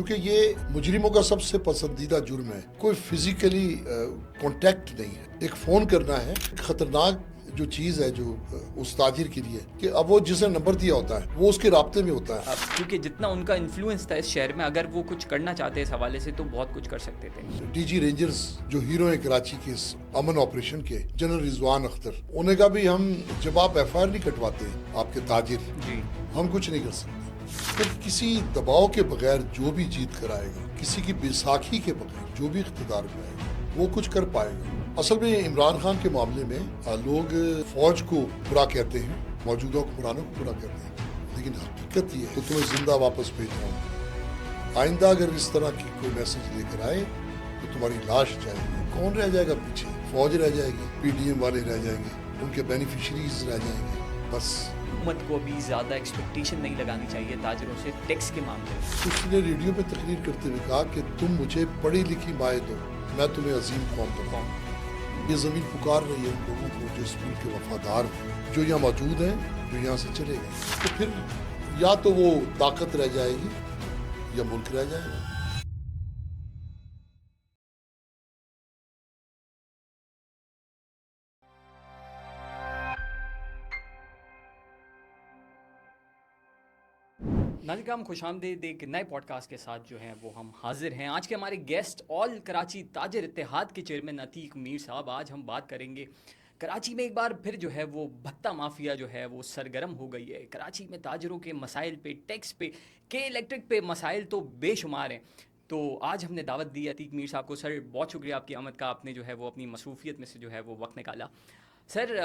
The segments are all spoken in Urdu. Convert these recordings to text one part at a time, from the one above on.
کیونکہ یہ مجرموں کا سب سے پسندیدہ جرم ہے. کوئی فزیکلی کانٹیکٹ نہیں ہے. ایک فون کرنا ہے. خطرناک جو چیز ہے جو اس تاجر کے لیے کہ اب وہ جسے نمبر دیا ہوتا ہے وہ اس کے رابطے میں ہوتا ہے. کیونکہ جتنا ان کا انفلوئنس تھا اس شہر میں، اگر وہ کچھ کرنا چاہتے اس حوالے سے تو بہت کچھ کر سکتے تھے. ڈی جی رینجرز جو ہیرو ہیں کراچی کے اس امن آپریشن کے، جنرل رضوان اختر، انہیں کا بھی ہم جب آپ ایف آئی آر نہیں کٹواتے آپ کے تاجر، جی ہم کچھ نہیں کر سکتے. پھر کسی دباؤ کے بغیر جو بھی جیت کر آئے گا، کسی کی بیساکھی کے بغیر جو بھی اقتدار میں آئے گا وہ کچھ کر پائے گا. اصل میں عمران خان کے معاملے میں لوگ فوج کو برا کہتے ہیں، موجودہ حکمرانوں کو برا کہتے ہیں، لیکن حقیقت یہ ہے تو تمہیں زندہ واپس بھیج رہا ہوں. آئندہ اگر اس طرح کی کوئی میسج لے کر آئے تو تمہاری لاش جائے گی. کون رہ جائے گا پیچھے؟ فوج رہ جائے گی، پی ڈی ایم والے رہ جائیں گے، ان کے بینیفیشریز رہ جائیں گے. بس حکومت کو ابھی زیادہ ایکسپیکٹیشن نہیں لگانی چاہیے تاجروں سے ٹیکس کے معاملے میں. اس نے ریڈیو پہ تقریر کرتے ہوئے کہا کہ تم مجھے پڑھی لکھی مائے دو، میں تمہیں عظیم قوم بناؤں. یہ زمین پکار رہی ہے ان لوگوں کو جو اس ملک کے وفادار ہیں، جو یہاں موجود ہیں، جو یہاں سے چلے گئے. تو پھر یا تو وہ طاقت رہ جائے گی یا ملک رہ جائے گا. ناظرین کرام، خوش آمدید ایک نئے پوڈ کاسٹ کے ساتھ جو ہیں وہ ہم حاضر ہیں. آج کے ہمارے گیسٹ آل کراچی تاجر اتحاد کے چیئرمین عتیق میر صاحب. آج ہم بات کریں گے کراچی میں ایک بار پھر جو ہے وہ بھتہ مافیا جو ہے وہ سرگرم ہو گئی ہے. کراچی میں تاجروں کے مسائل پہ، ٹیکس پہ، کے الیکٹرک پہ مسائل تو بے شمار ہیں. تو آج ہم نے دعوت دی عتیق میر صاحب کو. سر بہت شکریہ آپ کی آمد کا. آپ نے جو ہے وہ اپنی مصروفیت میں سے جو ہے وہ وقت نکالا. سر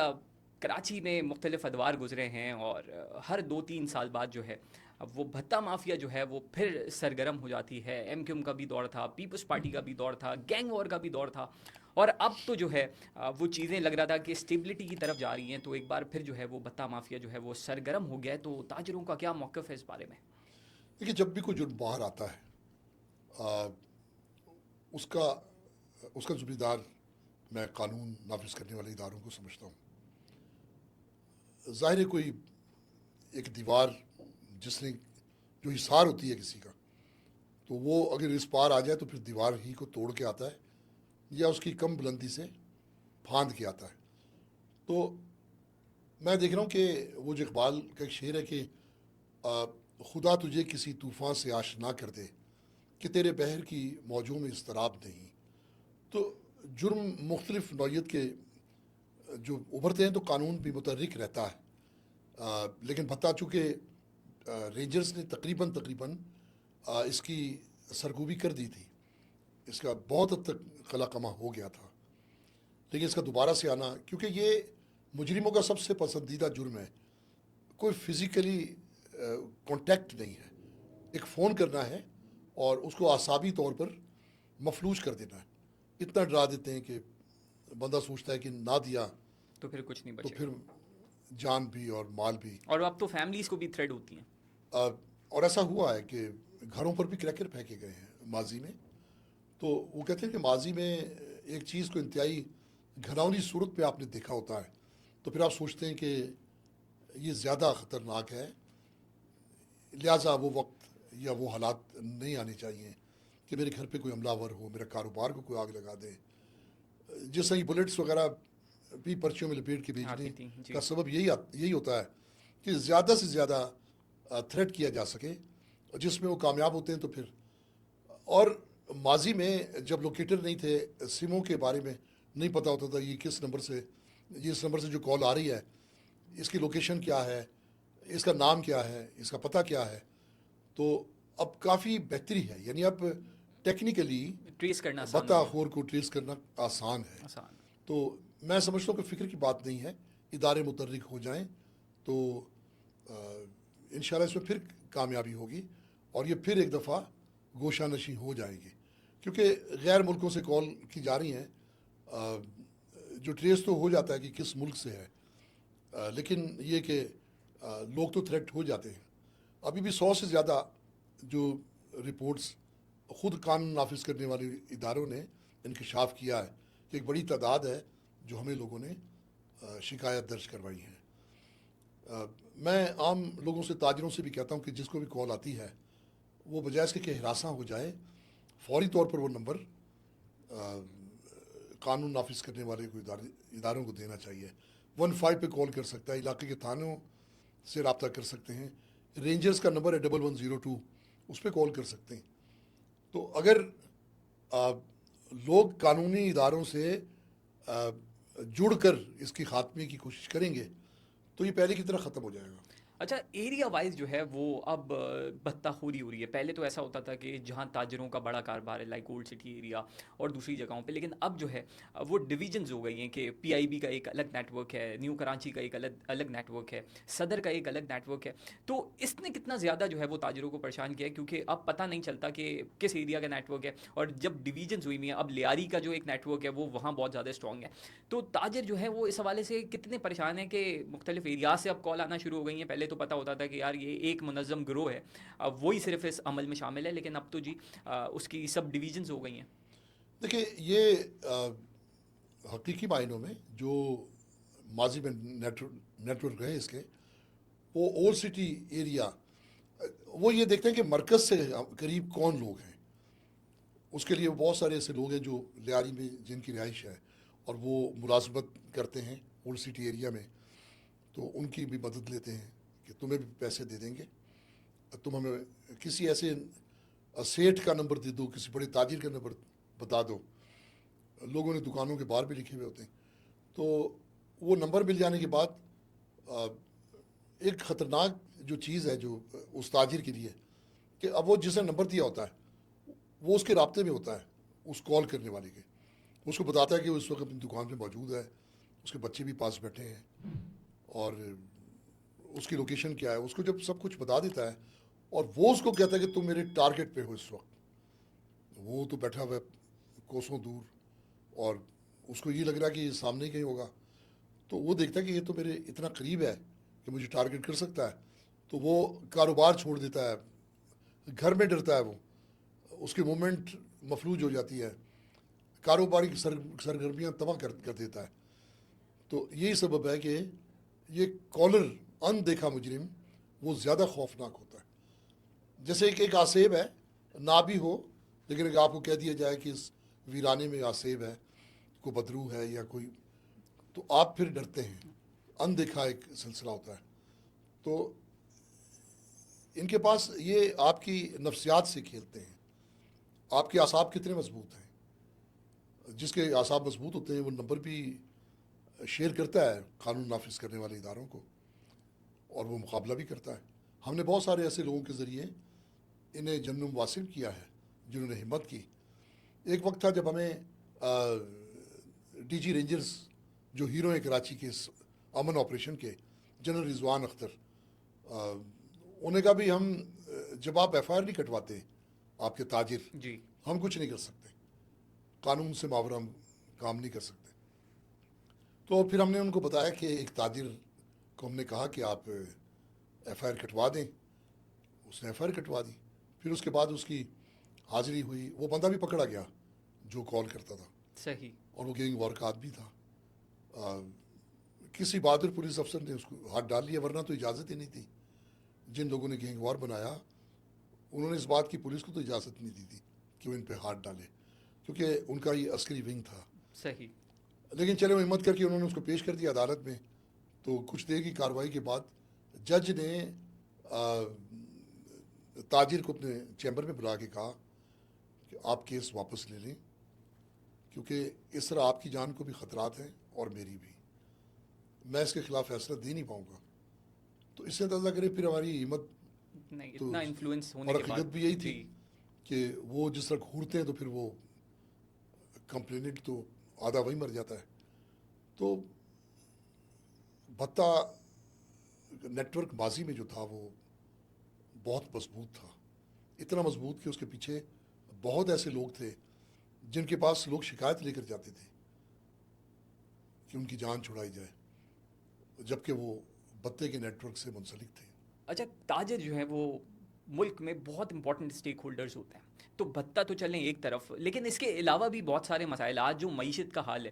کراچی میں مختلف ادوار گزرے ہیں اور ہر 2-3 سال بعد جو ہے اب وہ بھتہ مافیا جو ہے وہ پھر سرگرم ہو جاتی ہے. ایم کیو ایم کا بھی دور تھا، پیپلز پارٹی کا بھی دور تھا، گینگ وار کا بھی دور تھا، اور اب تو جو ہے وہ چیزیں لگ رہا تھا کہ اسٹیبلٹی کی طرف جا رہی ہیں. تو ایک بار پھر جو ہے وہ بھتہ مافیا جو ہے وہ سرگرم ہو گیا ہے. تو تاجروں کا کیا موقف ہے اس بارے میں؟ دیکھیے، جب بھی کوئی جرم باہر آتا ہے اس کا ذمہ دار میں قانون نافذ کرنے والے اداروں کو سمجھتا ہوں. ظاہر ہے کوئی ایک دیوار جس نے جو حصار ہوتی ہے کسی کا، تو وہ اگر اس پار آ جائے تو پھر دیوار ہی کو توڑ کے آتا ہے یا اس کی کم بلندی سے پھاند کے آتا ہے. تو میں دیکھ رہا ہوں کہ وہ جو اقبال کا ایک شعر ہے کہ خدا تجھے کسی طوفان سے آشنا کر دے کہ تیرے بحر کی موجوں میں اضطراب نہیں. تو جرم مختلف نوعیت کے جو ابھرتے ہیں تو قانون بھی متحرک رہتا ہے. لیکن بھتہ چونکہ رینجرز نے تقریباً اس کی سرکوبی کر دی تھی، اس کا بہت حد تک قلع کما ہو گیا تھا، لیکن اس کا دوبارہ سے آنا کیونکہ یہ مجرموں کا سب سے پسندیدہ جرم ہے. کوئی فزیکلی کانٹیکٹ نہیں ہے. ایک فون کرنا ہے اور اس کو اعصابی طور پر مفلوج کر دینا ہے. اتنا ڈرا دیتے ہیں کہ بندہ سوچتا ہے کہ نہ دیا تو پھر کچھ نہیں تو بچے پھر گا. جان بھی اور مال بھی. اور اب تو فیملیز کو بھی تھریڈ ہوتی ہیں. اور ایسا ہوا ہے کہ گھروں پر بھی کریکر پھینکے گئے ہیں ماضی میں. تو وہ کہتے ہیں کہ ماضی میں ایک چیز کو انتہائی گھناؤنی صورت پہ آپ نے دیکھا ہوتا ہے تو پھر آپ سوچتے ہیں کہ یہ زیادہ خطرناک ہے، لہٰذا وہ وقت یا وہ حالات نہیں آنے چاہیے کہ میرے گھر پہ کوئی حملہ ور ہو، میرے کاروبار کو کوئی آگ لگا دے. جس طرح بلٹس وغیرہ بھی پرچیوں میں لپیٹ کے بھیجنے آتی تھی جی. کا سبب یہی ہوتا ہے کہ زیادہ سے زیادہ تھریٹ کیا جا سکے، جس میں وہ کامیاب ہوتے ہیں. تو پھر اور ماضی میں جب لوکیٹر نہیں تھے، سموں کے بارے میں نہیں پتہ ہوتا تھا یہ کس نمبر سے، یہ اس نمبر سے جو کال آ رہی ہے اس کی لوکیشن کیا ہے، اس کا نام کیا ہے، اس کا پتہ کیا ہے. تو اب کافی بہتری ہے، یعنی اب ٹیکنیکلی ٹریس کرنا آسان ہو بطہ گیا. خور کو ٹریس کرنا آسان ہے. آسان. تو میں سمجھتا ہوں کہ فکر کی بات نہیں ہے، ادارے متحرک ہو جائیں تو انشاءاللہ اس میں پھر کامیابی ہوگی اور یہ پھر ایک دفعہ گوشہ نشیں ہو جائے گی. کیونکہ غیر ملکوں سے کال کی جا رہی ہیں، جو ٹریس تو ہو جاتا ہے کہ کس ملک سے ہے، لیکن یہ کہ لوگ تو تھریٹ ہو جاتے ہیں. ابھی بھی 100 سے زیادہ جو رپورٹس خود قانون نافذ کرنے والے اداروں نے انکشاف کیا ہے کہ ایک بڑی تعداد ہے جو ہمیں لوگوں نے شکایت درج کروائی ہیں. میں عام لوگوں سے، تاجروں سے بھی کہتا ہوں کہ جس کو بھی کال آتی ہے وہ بجائے اس کے کہ ہراساں ہو جائے، فوری طور پر وہ نمبر قانون نافذ کرنے والے کو اداروں کو دینا چاہیے. 15 پہ کال کر سکتا ہے، علاقے کے تھانوں سے رابطہ کر سکتے ہیں. رینجرز کا نمبر ہے 1102، اس پہ کال کر سکتے ہیں. تو اگر لوگ قانونی اداروں سے جڑ کر اس کی خاتمے کی کوشش کریں گے تو یہ پہلے کی طرح ختم ہو جائے گا. اچھا، ایریا وائز جو ہے وہ اب بتہ خوری ہو رہی ہے. پہلے تو ایسا ہوتا تھا کہ جہاں تاجروں کا بڑا کاروبار ہے لائک اولڈ سٹی ایریا اور دوسری جگہوں پہ، لیکن اب جو ہے وہ ڈویژنز ہو گئی ہیں کہ پی آئی بی کا ایک الگ نیٹ ورک ہے، نیو کراچی کا ایک الگ نیٹ ورک ہے، صدر کا ایک الگ نیٹ ورک ہے. تو اس نے کتنا زیادہ جو ہے وہ تاجروں کو پریشان کیا ہے، کیونکہ اب پتہ نہیں چلتا کہ کس ایریا کا نیٹ ورک ہے. اور جب ڈویژنز ہوئی ہوئی ہیں، اب لیاری کا جو ایک نیٹ ورک ہے وہ وہاں بہت زیادہ اسٹرانگ ہے. تو تاجر جو ہے وہ اس حوالے سے کتنے پریشان ہیں کہ مختلف ایریاز سے اب کال آنا شروع ہو گئی ہیں. پہلے تو پتہ ہوتا تھا کہ یار یہ ایک منظم گروہ ہے، اب وہی صرف اس عمل میں شامل ہے، لیکن اب تو جی اس کی سب ڈویژنز ہو گئی ہیں. دیکھیں، یہ حقیقی معنوں میں جو ماضی میں نیٹ ورک رہے اس کے، وہ اولڈ سٹی ایریا، وہ یہ دیکھتے ہیں کہ مرکز سے قریب کون لوگ ہیں. اس کے لیے بہت سارے ایسے لوگ ہیں جو لیاری میں جن کی رہائش ہے اور وہ ملازمت کرتے ہیں اولڈ سٹی ایریا میں، تو ان کی بھی مدد لیتے ہیں کہ تمہیں بھی پیسے دے دیں گے، تم ہمیں کسی ایسے سیٹھ کا نمبر دے دو، کسی بڑے تاجر کا نمبر بتا دو. لوگوں نے دکانوں کے باہر بھی لکھے ہوئے ہوتے ہیں. تو وہ نمبر مل جانے کے بعد ایک خطرناک جو چیز ہے جو اس تاجر کے لیے، کہ اب وہ جس نے نمبر دیا ہوتا ہے وہ اس کے رابطے میں ہوتا ہے اس کال کرنے والے کے. اس کو بتاتا ہے کہ وہ اس وقت اپنی دکان پہ موجود ہے، اس کے بچے بھی پاس بیٹھے ہیں اور اس کی لوکیشن کیا ہے. اس کو جب سب کچھ بتا دیتا ہے اور وہ اس کو کہتا ہے کہ تم میرے ٹارگٹ پہ ہو اس وقت، وہ تو بیٹھا ہوا ہے کوسوں دور اور اس کو یہ لگ رہا ہے کہ یہ سامنے کہیں ہوگا. تو وہ دیکھتا ہے کہ یہ تو میرے اتنا قریب ہے کہ مجھے ٹارگٹ کر سکتا ہے. تو وہ کاروبار چھوڑ دیتا ہے، گھر میں ڈرتا ہے، وہ اس کی موومنٹ مفلوج ہو جاتی ہے، کاروباری سرگرمیاں تباہ کر دیتا ہے. تو یہی سبب ہے کہ یہ کالر اندیکھا مجرم وہ زیادہ خوفناک ہوتا ہے. جیسے ایک آسیب ہے، نہ بھی ہو لیکن اگر آپ کو کہہ دیا جائے کہ اس ویرانے میں آسیب ہے، کوئی بدرو ہے یا کوئی، تو آپ پھر ڈرتے ہیں. اندیکھا ایک سلسلہ ہوتا ہے. تو ان کے پاس یہ آپ کی نفسیات سے کھیلتے ہیں. آپ کے اعصاب کتنے مضبوط ہیں، جس کے اعصاب مضبوط ہوتے ہیں وہ نمبر بھی شیئر کرتا ہے قانون نافذ کرنے والے اداروں کو اور وہ مقابلہ بھی کرتا ہے. ہم نے بہت سارے ایسے لوگوں کے ذریعے انہیں جنم واصل کیا ہے جنہوں نے ہمت کی. ایک وقت تھا جب ہمیں ڈی جی رینجرز جو ہیرو ہیں کراچی کے امن آپریشن کے، جنرل رضوان اختر، انہیں کہا بھی ہم جب آپ ایف آئی آر نہیں کٹواتے آپ کے تاجر، جی ہم کچھ نہیں کر سکتے، قانون سے ماورا ہم کام نہیں کر سکتے. تو پھر ہم نے ان کو بتایا کہ ایک تاجر کو ہم نے کہا کہ آپ ایف آئی آر کٹوا دیں. اس نے ایف آئی آر کٹوا دی. پھر اس کے بعد اس کی حاضری ہوئی، وہ بندہ بھی پکڑا گیا جو کال کرتا تھا صحیح. اور وہ گینگ وار کا آدمی تھا. کسی بہادر پولیس افسر نے اس کو ہاتھ ڈال لیا، ورنہ تو اجازت ہی نہیں تھی. جن لوگوں نے گینگ وار بنایا انہوں نے اس بات کی پولیس کو تو اجازت نہیں دی تھی کہ وہ ان پہ ہاتھ ڈالے، کیونکہ ان کا یہ عسکری ونگ تھا. صحیح. لیکن چلے وہ ہمت کر کے انہوں نے اس کو پیش کر دیا عدالت میں. تو کچھ دیر کی کارروائی کے بعد جج نے تاجر کو اپنے چیمبر میں بلا کے کہا کہ آپ کیس واپس لے لیں، کیونکہ اس طرح آپ کی جان کو بھی خطرات ہیں اور میری بھی، میں اس کے خلاف فیصلہ دے نہیں پاؤں گا. تو اس سے اندازہ کرے پھر ہماری ہمت نہیں، تو، اتنا انفلوئنس ہونے اور کے حقیقت بعد. بھی یہی تھی جی کہ وہ جس طرح گھورتے ہیں تو پھر وہ کمپلینٹ تو آدھا وہی مر جاتا ہے. تو بھتہ نیٹ ورک ماضی میں جو تھا وہ بہت مضبوط تھا، اتنا مضبوط کہ اس کے پیچھے بہت ایسے لوگ تھے جن کے پاس لوگ شکایت لے کر جاتے تھے کہ ان کی جان چھڑائی جائے، جبکہ وہ بھتے کے نیٹ ورک سے منسلک تھے. اچھا، تاجر جو ہیں وہ ملک میں بہت امپورٹنٹ اسٹیک ہولڈرز ہوتے ہیں. تو بھتہ تو چلیں ایک طرف، لیکن اس کے علاوہ بھی بہت سارے مسائل، آج جو معیشت کا حال ہے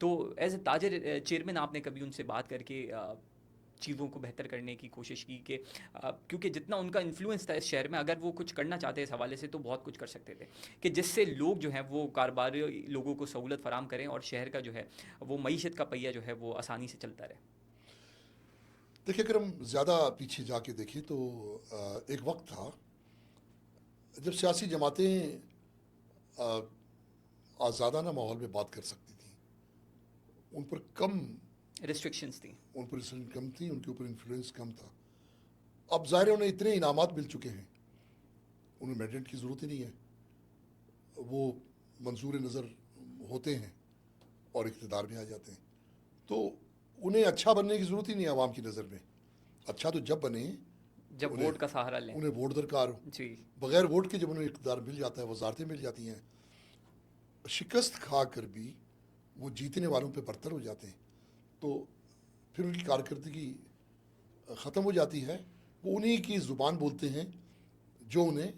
تو ایز اے تاجر چیئرمین آپ نے کبھی ان سے بات کر کے چیزوں کو بہتر کرنے کی کوشش کی کہ کیونکہ جتنا ان کا انفلوئنس تھا اس شہر میں، اگر وہ کچھ کرنا چاہتے اس حوالے سے تو بہت کچھ کر سکتے تھے کہ جس سے لوگ جو ہیں وہ کاروباری لوگوں کو سہولت فراہم کریں اور شہر کا جو ہے وہ معیشت کا پہیہ جو ہے وہ آسانی سے چلتا رہے. دیکھیے اگر ہم زیادہ پیچھے جا کے دیکھیں تو ایک وقت تھا جب سیاسی جماعتیں آزادانہ ماحول میں بات کر سکتی تھیں. ان پر کم ریسٹرکشنز تھیں. ان پر رسالت کم تھی، ان کے اوپر انفلوئنس کم تھا. اب ظاہر ہے انہیں اتنے انعامات مل چکے ہیں، انہیں مینڈیٹ کی ضرورت ہی نہیں ہے. وہ منظور نظر ہوتے ہیں اور اقتدار میں آ جاتے ہیں. تو انہیں اچھا بننے کی ضرورت ہی نہیں ہے عوام کی نظر میں. اچھا تو جب بنے جب انہیں ووٹ کا سہارا لیں. انہیں ووٹ درکار ہو. جی. بغیر ووٹ کے جب انہیں اقتدار مل جاتا ہے، وزارتیں مل جاتی ہیں، شکست کھا کر بھی وہ جیتنے والوں پہ برتر ہو جاتے ہیں. تو پھر ان کی کارکردگی ختم ہو جاتی ہے. وہ انہی کی زبان بولتے ہیں جو انہیں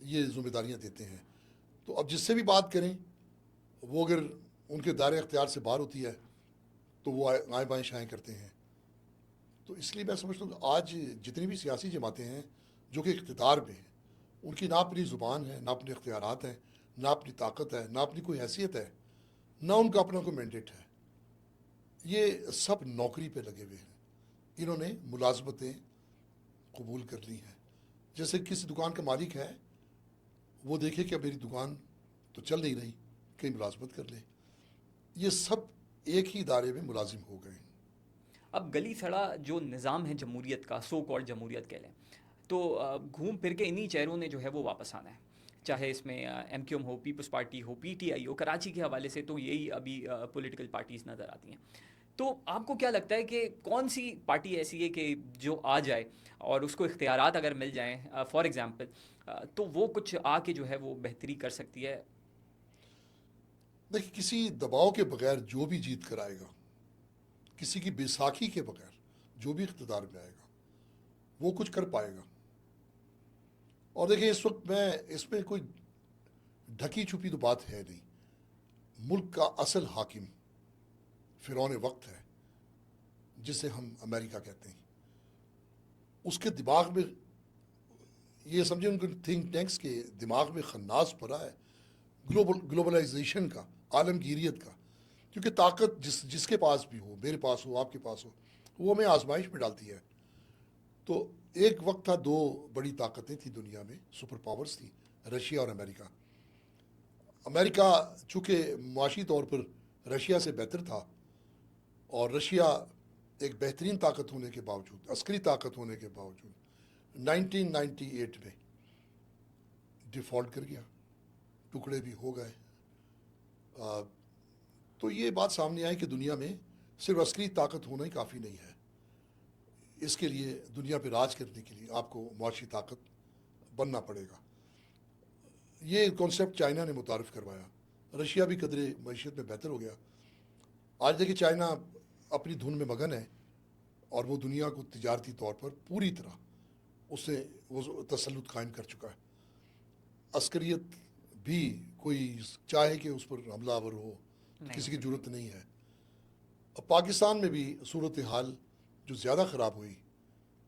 یہ ذمہ داریاں دیتے ہیں. تو اب جس سے بھی بات کریں وہ اگر ان کے دائرۂ اختیار سے باہر ہوتی ہے تو وہ آئیں بائیں شائیں کرتے ہیں. تو اس لیے میں سمجھتا ہوں کہ آج جتنی بھی سیاسی جماعتیں ہیں جو کہ اقتدار میں ہیں، ان کی نہ اپنی زبان ہے، نہ اپنے اختیارات ہیں، نہ اپنی طاقت ہے، نہ اپنی کوئی حیثیت ہے، نہ ان کا اپنا کوئی مینڈیٹ ہے. یہ سب نوکری پہ لگے ہوئے ہیں. انہوں نے ملازمتیں قبول کر لی ہیں. جیسے کسی دکان کا مالک ہے، وہ دیکھے کہ اب میری دکان تو چل نہیں رہی، کہیں ملازمت کر لے. یہ سب ایک ہی ادارے میں ملازم ہو گئے ہیں. اب گلی سڑا جو نظام ہے جمہوریت کا، سو کالڈ جمہوریت کہہ لیں، تو گھوم پھر کے انہی چہروں نے جو ہے وہ واپس آنا ہے. چاہے اس میں ایم کیو ایم ہو، پیپلز پارٹی ہو، پی ٹی آئی ہو. کراچی کے حوالے سے تو یہی ابھی پولیٹیکل پارٹیز نظر آتی ہیں. تو آپ کو کیا لگتا ہے کہ کون سی پارٹی ایسی ہے کہ جو آ جائے اور اس کو اختیارات اگر مل جائیں فار ایگزامپل تو وہ کچھ آ کے جو ہے وہ بہتری کر سکتی ہے؟ دیکھیے کسی دباؤ کے بغیر جو بھی جیت کر آئے گا، کسی کی بیساکھی کے بغیر جو بھی اقتدار میں آئے گا وہ کچھ کر پائے گا. اور دیکھیں اس وقت اس میں کوئی ڈھکی چھپی تو بات ہے نہیں. ملک کا اصل حاکم فرعون وقت ہے، جسے ہم امریکہ کہتے ہیں. اس کے دماغ میں یہ سمجھیں ان کے تھنک ٹینکس کے دماغ میں خناس پڑا ہے گلوبلائزیشن کا، عالمگیریت کا. کیونکہ طاقت جس کے پاس بھی ہو، میرے پاس ہو، آپ کے پاس ہو، وہ ہمیں آزمائش میں ڈالتی ہے. تو ایک وقت تھا دو بڑی طاقتیں تھیں دنیا میں، سپر پاورز تھیں، رشیا اور امریکہ. امریکہ چونکہ معاشی طور پر رشیا سے بہتر تھا، اور رشیا ایک بہترین طاقت ہونے کے باوجود، عسکری طاقت ہونے کے باوجود 1998 میں ڈیفالٹ کر گیا، ٹکڑے بھی ہو گئے. تو یہ بات سامنے آئی کہ دنیا میں صرف عسکری طاقت ہونا ہی کافی نہیں ہے. اس کے لیے دنیا پہ راج کرنے کے لیے آپ کو معاشی طاقت بننا پڑے گا. یہ کانسیپٹ چائنا نے متعارف کروایا. رشیا بھی قدرے معیشت میں بہتر ہو گیا. آج دیکھیں چائنا اپنی دھن میں مگن ہے، اور وہ دنیا کو تجارتی طور پر پوری طرح اس سے وہ تسلط قائم کر چکا ہے. عسکریت بھی کوئی چاہے کہ اس پر حملہ آور ہو کسی کی ضرورت نہیں ہے. اب پاکستان میں بھی صورتحال جو زیادہ خراب ہوئی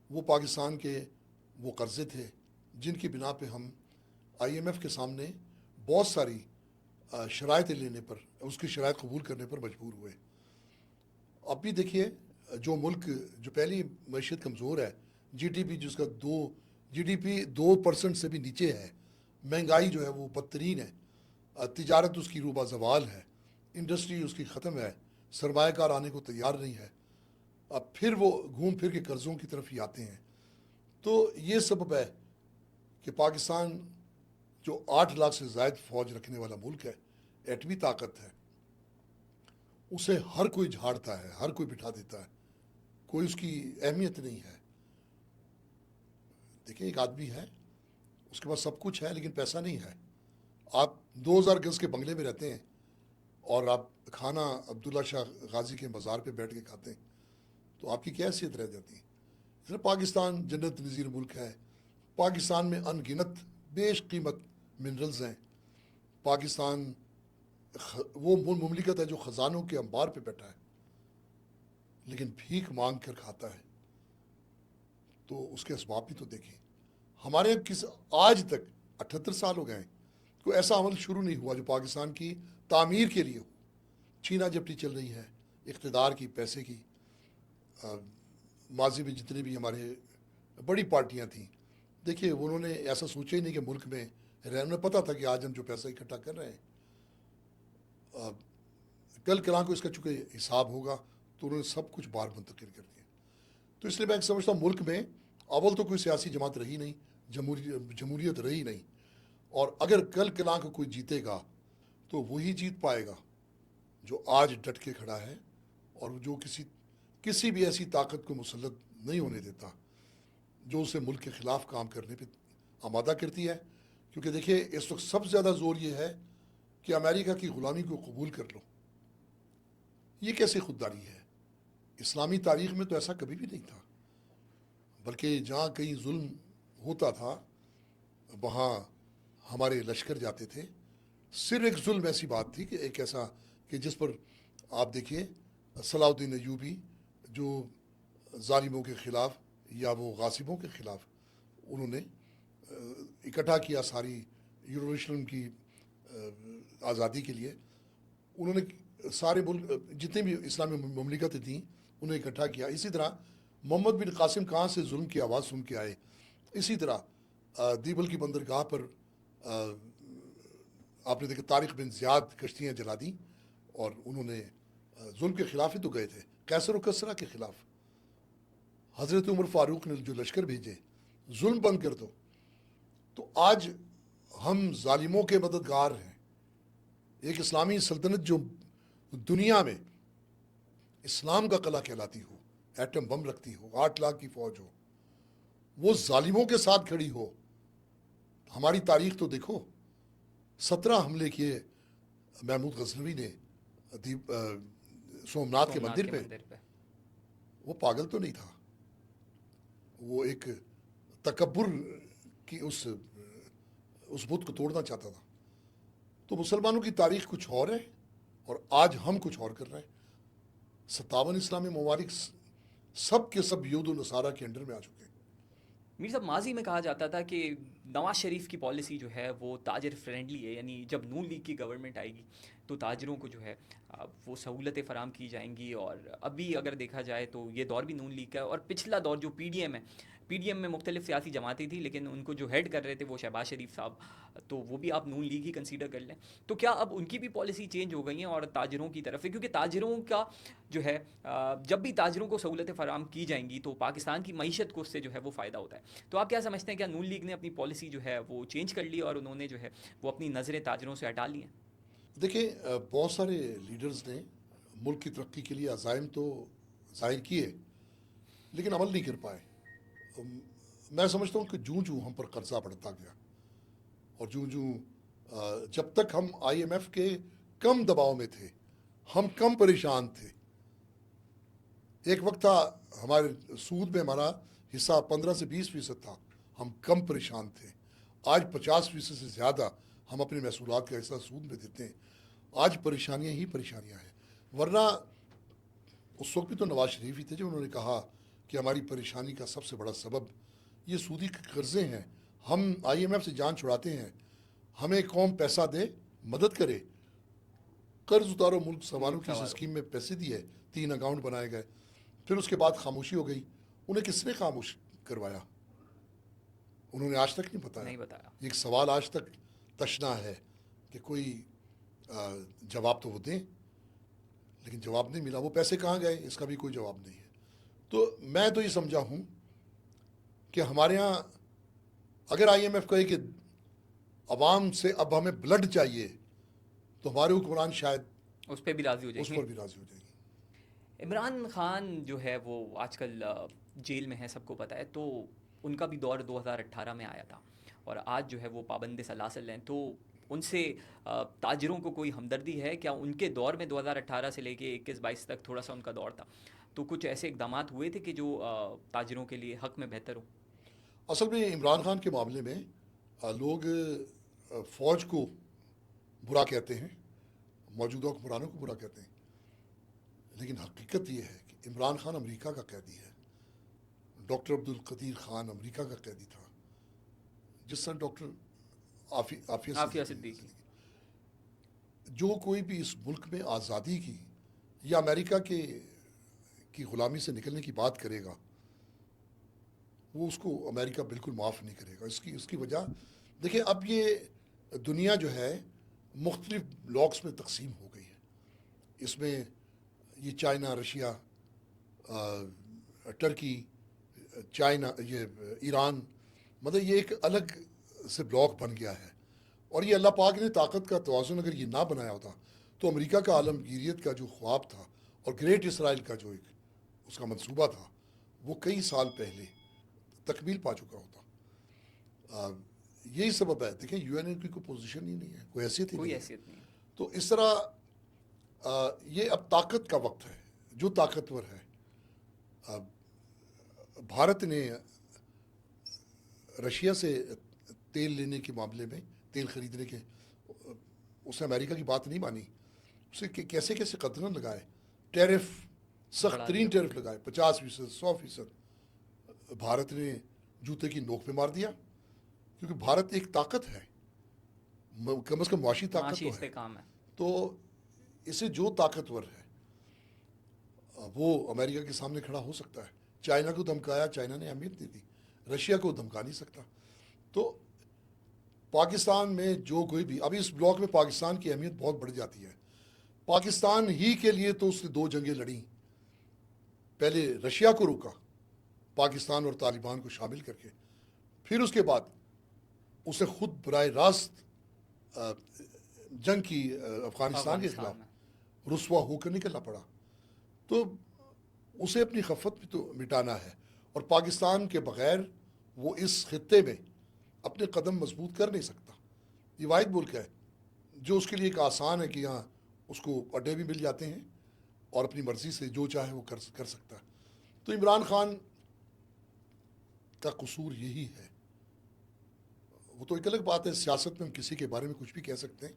وہ پاکستان کے وہ قرضے تھے جن کی بنا پہ ہم آئی ایم ایف کے سامنے بہت ساری شرائط لینے پر، اس کی شرائط قبول کرنے پر مجبور ہوئے. اب بھی دیکھیے جو ملک جو پہلی معیشت کمزور ہے، جی ڈی پی جس کا 2% سے بھی نیچے ہے، مہنگائی جو ہے وہ بدترین ہے، تجارت اس کی روبہ زوال ہے، انڈسٹری اس کی ختم ہے، سرمایہ کار آنے کو تیار نہیں ہے. اب پھر وہ گھوم پھر کے قرضوں کی طرف ہی آتے ہیں. تو یہ سبب ہے کہ پاکستان جو 8 لاکھ سے زائد فوج رکھنے والا ملک ہے، ایٹمی طاقت ہے، اسے ہر کوئی جھاڑتا ہے، ہر کوئی بٹھا دیتا ہے، کوئی اس کی اہمیت نہیں ہے. دیکھیں ایک آدمی ہے، اس کے پاس سب کچھ ہے لیکن پیسہ نہیں ہے. آپ 2000 گز کے بنگلے میں رہتے ہیں اور آپ کھانا عبداللہ شاہ غازی کے مزار پہ بیٹھ کے کھاتے ہیں، تو آپ کی کیا حیثیت رہ جاتی ہے؟ پاکستان جنت نظیر ملک ہے. پاکستان میں ان گنت بیش قیمت منرلز ہیں. پاکستان وہ مملکت ہے جو خزانوں کے انبار پہ بیٹھا ہے لیکن بھیک مانگ کر کھاتا ہے، تو اس کے اسباب بھی تو دیکھیں. ہمارے آج تک 78 سال ہو گئے ہیں، کوئی ایسا عمل شروع نہیں ہوا جو پاکستان کی تعمیر کے لیے ہو. چینا جپٹی چل رہی ہے اقتدار کی، پیسے کی. ماضی میں جتنے بھی ہمارے بڑی پارٹیاں تھیں، دیکھیے انہوں نے ایسا سوچا ہی نہیں کہ ملک میں رہنے پتہ تھا کہ آج ہم جو پیسہ اکٹھا کر رہے ہیں کل کلاں کو اس کا چونکہ حساب ہوگا، تو انہوں نے سب کچھ بار منتقل کر دیا. تو اس لیے میں سمجھتا ہوں ملک میں اول تو کوئی سیاسی جماعت رہی نہیں، جمہوریت رہی نہیں، اور اگر کل کلاں کو کوئی جیتے گا تو وہی جیت پائے گا جو آج ڈٹ کے کھڑا ہے اور جو کسی بھی ایسی طاقت کو مسلط نہیں ہونے دیتا جو اسے ملک کے خلاف کام کرنے پہ آمادہ کرتی ہے. کیونکہ دیکھیے اس وقت سب سے زیادہ زور یہ ہے کہ امریکہ کی غلامی کو قبول کر لو. یہ کیسے خودداری ہے؟ اسلامی تاریخ میں تو ایسا کبھی بھی نہیں تھا، بلکہ جہاں کہیں ظلم ہوتا تھا وہاں ہمارے لشکر جاتے تھے. صرف ایک ظلم ایسی بات تھی کہ ایک ایسا کہ جس پر آپ دیکھیے صلاح الدین ایوبی جو ظالموں کے خلاف یا وہ غاصبوں کے خلاف انہوں نے اکٹھا کیا ساری یروشلم کی آزادی کے لیے. انہوں نے سارے ملک جتنے بھی اسلامی مملکتیں تھیں انہیں اکٹھا کیا. اسی طرح محمد بن قاسم کہاں سے ظلم کی آواز سن کے آئے. اسی طرح دیبل کی بندرگاہ پر آپ نے دیکھا طارق بن زیاد کشتیاں جلا دیں اور انہوں نے ظلم کے خلاف ہی تو گئے تھے، قیصر و کسریٰ کے خلاف. حضرت عمر فاروق نے جو لشکر بھیجے ظلم بند کر دو. تو آج ہم ظالموں کے مددگار ہیں. ایک اسلامی سلطنت جو دنیا میں اسلام کا قلعہ کہلاتی ہو، ایٹم بم رکھتی ہو، 8 لاکھ کی فوج ہو، وہ ظالموں کے ساتھ کھڑی ہو. ہماری تاریخ تو دیکھو، 17 حملے کیے محمود غزنوی نے سومناتھ کے مندر پہ. وہ پاگل تو نہیں تھا، وہ ایک تکبر کی اس بت کو توڑنا چاہتا تھا. تو مسلمانوں کی تاریخ کچھ اور ہے اور آج ہم کچھ اور کر رہے ہیں. 57 اسلامی ممالک سب کے سب یہود و نصارہ کے انڈر میں آ چکے ہیں. میر صاحب ماضی میں کہا جاتا تھا کہ نواز شریف کی پالیسی جو ہے وہ تاجر فرینڈلی ہے، یعنی جب نون لیگ کی گورنمنٹ آئے گی تو تاجروں کو جو ہے وہ سہولتیں فراہم کی جائیں گی. اور ابھی اگر دیکھا جائے تو یہ دور بھی نون لیگ کا ہے، اور پچھلا دور جو پی ڈی ایم ہے، پی ڈی ایم میں مختلف سیاسی جماعتیں تھیں لیکن ان کو جو ہیڈ کر رہے تھے وہ شہباز شریف صاحب، تو وہ بھی آپ نون لیگ ہی کنسیڈر کر لیں. تو کیا اب ان کی بھی پالیسی چینج ہو گئی ہیں اور تاجروں کی طرف ہے؟ کیونکہ تاجروں کا جو ہے جب بھی تاجروں کو سہولتیں فراہم کی جائیں گی تو پاکستان کی معیشت کو اس سے جو ہے وہ فائدہ ہوتا ہے. تو آپ کیا سمجھتے ہیں کیا نون لیگ نے اپنی پالیسی جو ہے وہ چینج کر لی اور انہوں نے جو ہے وہ اپنی نظریں تاجروں سے ہٹا لی ہیں؟ دیکھیں بہت سارے لیڈرز نے ملک کی ترقی کے لیے عزائم تو ظاہر کیے لیکن عمل نہیں کر پائے. میں سمجھتا ہوں کہ جوں ہم پر قرضہ بڑھتا گیا اور جب تک ہم آئی ایم ایف کے کم دباؤ میں تھے، ہم کم پریشان تھے. ایک وقت تھا ہمارے سود میں ہمارا حصہ 15 سے 20% تھا، ہم کم پریشان تھے. آج 50% سے زیادہ ہم اپنے محصولات کا حصہ سود میں دیتے ہیں. آج پریشانیاں ہی پریشانیاں ہیں. ورنہ اس وقت بھی تو نواز شریف ہی تھے جو انہوں نے کہا کہ ہماری پریشانی کا سب سے بڑا سبب یہ سودی قرضے ہیں. ہم آئی ایم ایف سے جان چھڑاتے ہیں، ہمیں قوم پیسہ دے، مدد کرے، قرض اتارو ملک سنوارو کی اس اسکیم میں پیسے دیے، 3 اکاؤنٹ بنائے گئے. پھر اس کے بعد خاموشی ہو گئی. انہیں کس نے خاموش کروایا؟ انہوں نے آج تک نہیں بتایا. ایک سوال آج تک تشنا ہے کہ کوئی جواب تو وہ دیں، لیکن جواب نہیں ملا. وہ پیسے کہاں گئے اس کا بھی کوئی جواب نہیں ہے. تو میں تو یہ سمجھا ہوں کہ ہمارے ہاں اگر آئی ایم ایف کہے کہ عوام سے اب ہمیں بلڈ چاہیے تو ہمارے حکمران شاید اس پہ بھی راضی ہو جائیں اس پر بھی راضی ہو جائیں گے. عمران خان جو ہے وہ آج کل جیل میں ہے، سب کو پتہ ہے. تو ان کا بھی دور 2018 میں آیا تھا اور آج جو ہے وہ پابند سلاسل ہیں. تو ان سے تاجروں کو کوئی ہمدردی ہے کیا؟ ان کے دور میں 2018 سے لے کے 21-22 تک تھوڑا سا ان کا دور تھا، تو کچھ ایسے اقدامات ہوئے تھے کہ جو تاجروں کے لیے حق میں بہتر ہو؟ اصل میں عمران خان کے معاملے میں لوگ فوج کو برا کہتے ہیں موجودہ حکمرانوں کو برا کہتے ہیں، لیکن حقیقت یہ ہے کہ عمران خان امریکہ کا قیدی ہے، ڈاکٹر عبدالقدیر خان امریکہ کا قیدی تھا، جس طرح ڈاکٹر عافیہ عافیہ صدیقی، صدیقی۔ جو کوئی بھی اس ملک میں آزادی کی یا امریکہ کی غلامی سے نکلنے کی بات کرے گا، وہ اس کو امریکہ بالکل معاف نہیں کرے گا۔ اس کی وجہ دیکھیں، اب یہ دنیا جو ہے مختلف بلاکس میں تقسیم ہو گئی ہے۔ اس میں یہ چائنا، رشیا، ٹرکی، چائنا، یہ ایران، مطلب یہ ایک الگ سے بلاک بن گیا ہے۔ اور یہ اللہ پاک نے طاقت کا توازن اگر یہ نہ بنایا ہوتا تو امریکہ کا عالمگیریت کا جو خواب تھا اور گریٹ اسرائیل کا جو ایک اس کا منصوبہ تھا، وہ کئی سال پہلے تکمیل پا چکا ہوتا۔ یہی سبب ہے، دیکھیں یو این اے کی کوئی پوزیشن ہی نہیں ہے، کوئی حیثیت ہی کوئی نہیں ہے۔ حیثیت نہیں۔ تو اس طرح یہ اب طاقت کا وقت ہے، جو طاقتور ہے۔ بھارت نے رشیا سے تیل لینے کے معاملے میں، تیل خریدنے کے، اس نے امریکہ کی بات نہیں مانی، اسے کیسے کیسے قدرن لگائے، ٹیرف، سخت ترین ٹیرف لگائے، 50%، 100%۔ بھارت نے جوتے کی نوک پہ مار دیا، کیونکہ بھارت ایک طاقت ہے، کم از کم معاشی طاقت معاشی تو ہے۔ استحکام ہے۔ تو اسے جو طاقتور ہے وہ امریکہ کے سامنے کھڑا ہو سکتا ہے۔ چائنا کو دھمکایا، چائنا نے اہمیت نہیں دی، رشیا کو دھمکا نہیں سکتا۔ تو پاکستان میں جو کوئی بھی، ابھی اس بلاک میں پاکستان کی اہمیت بہت بڑھ جاتی ہے۔ پاکستان ہی کے لیے تو اس نے 2 جنگیں لڑیں، پہلے رشیا کو روکا پاکستان اور طالبان کو شامل کر کے، پھر اس کے بعد اسے خود براہ راست جنگ کی افغانستان کے خلاف میں رسوا ہو کر نکلنا پڑا۔ تو اسے اپنی خفت بھی تو مٹانا ہے، اور پاکستان کے بغیر وہ اس خطے میں اپنے قدم مضبوط کر نہیں سکتا۔ یہ واحد ملک ہے جو اس کے لیے ایک آسان ہے کہ یہاں اس کو اڈے بھی مل جاتے ہیں اور اپنی مرضی سے جو چاہے وہ کر سکتا ہے۔ تو عمران خان کا قصور یہی ہے۔ وہ تو ایک الگ بات ہے، سیاست میں ہم کسی کے بارے میں کچھ بھی کہہ سکتے ہیں۔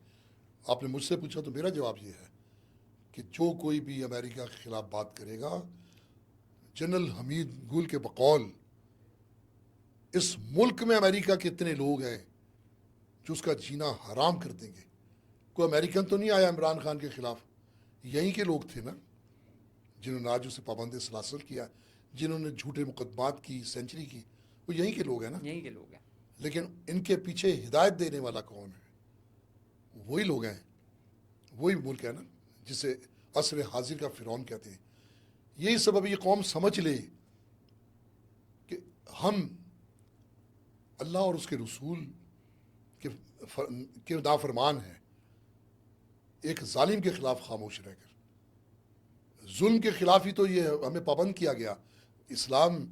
آپ نے مجھ سے پوچھا تو میرا جواب یہ ہے کہ جو کوئی بھی امریکہ کے خلاف بات کرے گا، جنرل حمید گل کے بقول اس ملک میں امریکہ کے اتنے لوگ ہیں جو اس کا جینا حرام کر دیں گے۔ کوئی امریکن تو نہیں آیا عمران خان کے خلاف، یہیں کے لوگ تھے نا جنہوں نے آج اسے پابند سلاسل کیا، جنہوں نے جھوٹے مقدمات کی سینچری کی، وہ یہیں کے لوگ ہیں نا۔ یہیں کے لوگ ہیں۔ لیکن ان کے پیچھے ہدایت دینے والا کون ہے؟ وہی لوگ ہیں، وہی ملک ہے نا جسے عصر حاضر کا فرعون کہتے ہیں۔ یہی سبب یہ قوم سمجھ لے کہ ہم اللہ اور اس کے رسول کے نافرمان ہیں، ایک ظالم کے خلاف خاموش رہ کر۔ ظلم کے خلاف ہی تو یہ ہمیں پابند کیا گیا۔ اسلام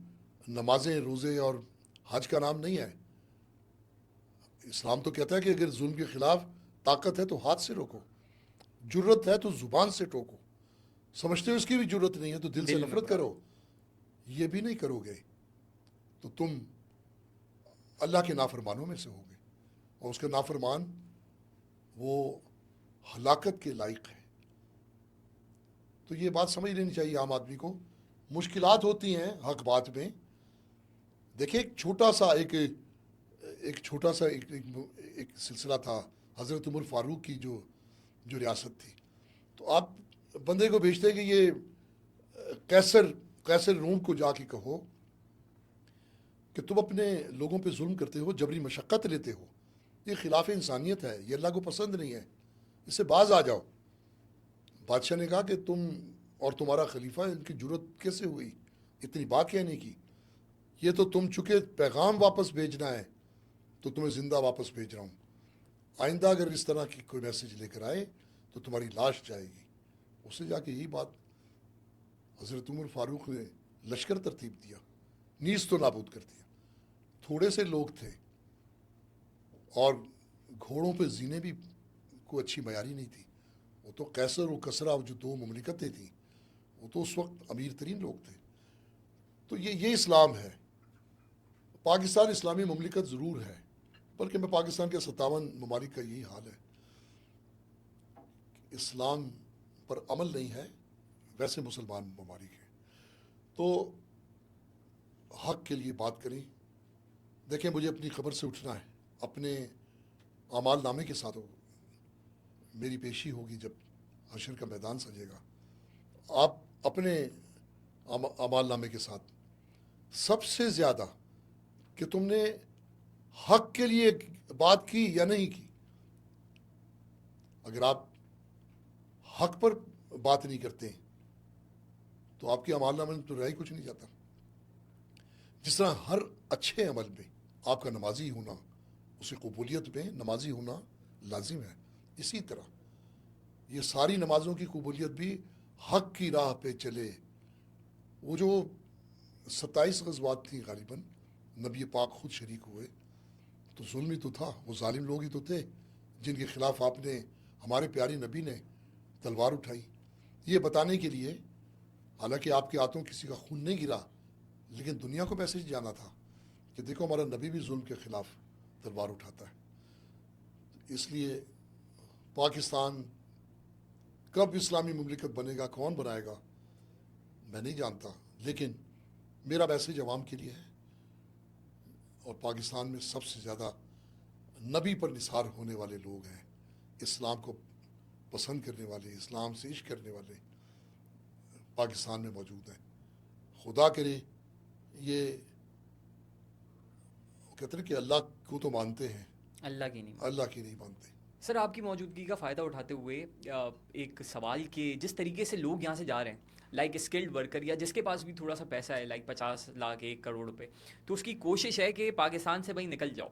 نمازیں، روزے اور حج کا نام نہیں ہے۔ اسلام تو کہتا ہے کہ اگر ظلم کے خلاف طاقت ہے تو ہاتھ سے روکو، جرت ہے تو زبان سے ٹوکو، سمجھتے ہو اس کی بھی جرت نہیں ہے تو دل سے نفرت کرو۔ یہ بھی نہیں کرو گے تو تم اللہ کے نافرمانوں میں سے ہوگے، اور اس کے نافرمان وہ ہلاکت کے لائق ہے۔ تو یہ بات سمجھ لینی چاہیے عام آدمی کو۔ مشکلات ہوتی ہیں حق بات میں۔ دیکھیں ایک چھوٹا سا ایک سلسلہ تھا، حضرت عمر فاروق کی جو ریاست تھی، تو آپ بندے کو بھیجتے کہ یہ قیصر روم کو جا کے کہو کہ تم اپنے لوگوں پہ ظلم کرتے ہو، جبری مشقت لیتے ہو، یہ خلاف انسانیت ہے، یہ اللہ کو پسند نہیں ہے، اس سے باز آ جاؤ۔ بادشاہ نے کہا کہ تم اور تمہارا خلیفہ، ان کی جرت کیسے ہوئی اتنی بات کہنے کی؟ یہ تو تم چکے پیغام واپس بھیجنا ہے تو تمہیں زندہ واپس بھیج رہا ہوں، آئندہ اگر اس طرح کی کوئی میسیج لے کر آئے تو تمہاری لاش جائے گی۔ اس سے جا کے یہی بات حضرت عمر فاروق نے لشکر ترتیب دیا، نیز تو نابود کر دیا۔ تھوڑے سے لوگ تھے اور گھوڑوں پہ زینے بھی کوئی اچھی معیاری نہیں تھی۔ وہ تو قیصر و کسریٰ جو 2 مملکتیں تھیں، وہ تو اس وقت امیر ترین لوگ تھے۔ تو یہ اسلام ہے۔ پاکستان اسلامی مملکت ضرور ہے، بلکہ میں پاکستان کے 57 ممالک کا یہی حال ہے اسلام پر عمل نہیں ہے ویسے مسلمان ممالک ہیں. تو حق کے لیے بات کریں. دیکھیں مجھے اپنی خبر سے اٹھنا ہے, اپنے اعمال نامے کے ساتھ میری پیشی ہوگی جب حشر کا میدان سجے گا. آپ اپنے اعمال نامے کے ساتھ سب سے زیادہ کہ تم نے حق کے لیے بات کی یا نہیں کی. اگر آپ حق پر بات نہیں کرتے تو آپ کے اعمال نامے میں تو رہ ہی کچھ نہیں جاتا. جس طرح ہر اچھے عمل میں آپ کا نمازی ہونا, اسے قبولیت میں نمازی ہونا لازم ہے, اسی طرح یہ ساری نمازوں کی قبولیت بھی حق کی راہ پہ چلے. وہ جو 27 غزوات تھیں غالباً, نبی پاک خود شریک ہوئے, تو ظلم ہی تو تھا, وہ ظالم لوگ ہی تو تھے جن کے خلاف آپ نے, ہمارے پیارے نبی نے تلوار اٹھائی. یہ بتانے کے لیے, حالانکہ آپ کے ہاتھوں کسی کا خون نہیں گرا, لیکن دنیا کو میسج جانا تھا کہ دیکھو ہمارا نبی بھی ظلم کے خلاف تلوار اٹھاتا ہے. اس لیے پاکستان کب اسلامی مملکت بنے گا, کون بنائے گا, میں نہیں جانتا, لیکن میرا میسج عوام کے لیے ہے. اور پاکستان میں سب سے زیادہ نبی پر نثار ہونے والے لوگ ہیں, اسلام کو پسند کرنے والے, اسلام سے عشق کرنے والے پاکستان میں موجود ہیں. خدا کرے یہ کہتے ہیں کہ اللہ کو تو مانتے ہیں, اللہ کی نہیں. اللہ کی نہیں مانتے. سر آپ کی موجودگی کا فائدہ اٹھاتے ہوئے ایک سوال کہ جس طریقے سے لوگ یہاں سے جا رہے ہیں, لائک اسکلڈ ورکر یا جس کے پاس بھی تھوڑا سا پیسہ ہے, لائک 50 لاکھ 1 کروڑ روپے, تو اس کی کوشش ہے کہ پاکستان سے بھائی نکل جاؤ.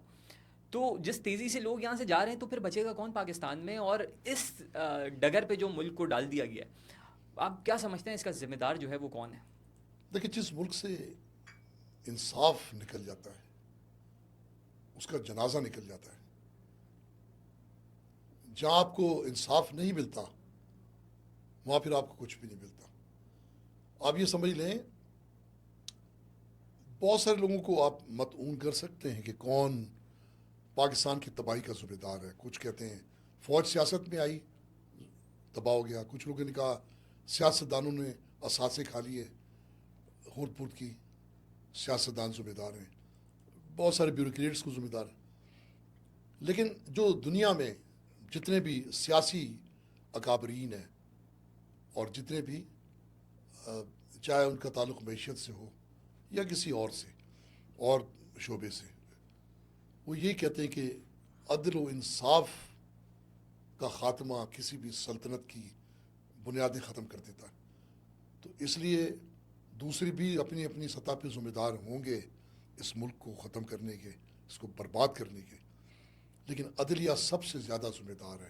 تو جس تیزی سے لوگ یہاں سے جا رہے ہیں تو پھر بچے گا کون پاکستان میں, اور اس ڈگر پہ جو ملک کو ڈال دیا گیا ہے, آپ کیا سمجھتے ہیں اس کا ذمہ دار جو ہے وہ کون ہے؟ دیکھیں جس ملک سے انصاف نکل جاتا ہے اس کا جنازہ نکل جاتا ہے. جہاں آپ کو انصاف نہیں ملتا وہاں پھر آپ کو کچھ بھی نہیں ملتا. آپ یہ سمجھ لیں, بہت سارے لوگوں کو آپ مطعون کر سکتے ہیں کہ کون پاکستان کی تباہی کا ذمہ دار ہے. کچھ کہتے ہیں فوج سیاست میں آئی تباہ ہو گیا, کچھ لوگوں نے کہا سیاستدانوں نے اثاثے کھا لیے, ہونٹ پھوٹ کی, سیاستدان ذمہ دار ہیں, بہت سارے بیوروکریٹس کو ذمہ دار ہیں. لیکن جو دنیا میں جتنے بھی سیاسی اکابرین ہیں اور جتنے بھی چاہے ان کا تعلق معیشت سے ہو یا کسی اور سے اور شعبے سے, وہ یہ کہتے ہیں کہ عدل و انصاف کا خاتمہ کسی بھی سلطنت کی بنیادیں ختم کر دیتا ہے. تو اس لیے دوسری بھی اپنی اپنی سطح پہ ذمہ دار ہوں گے اس ملک کو ختم کرنے کے, اس کو برباد کرنے کے, لیکن عدلیہ سب سے زیادہ ذمہ دار ہے.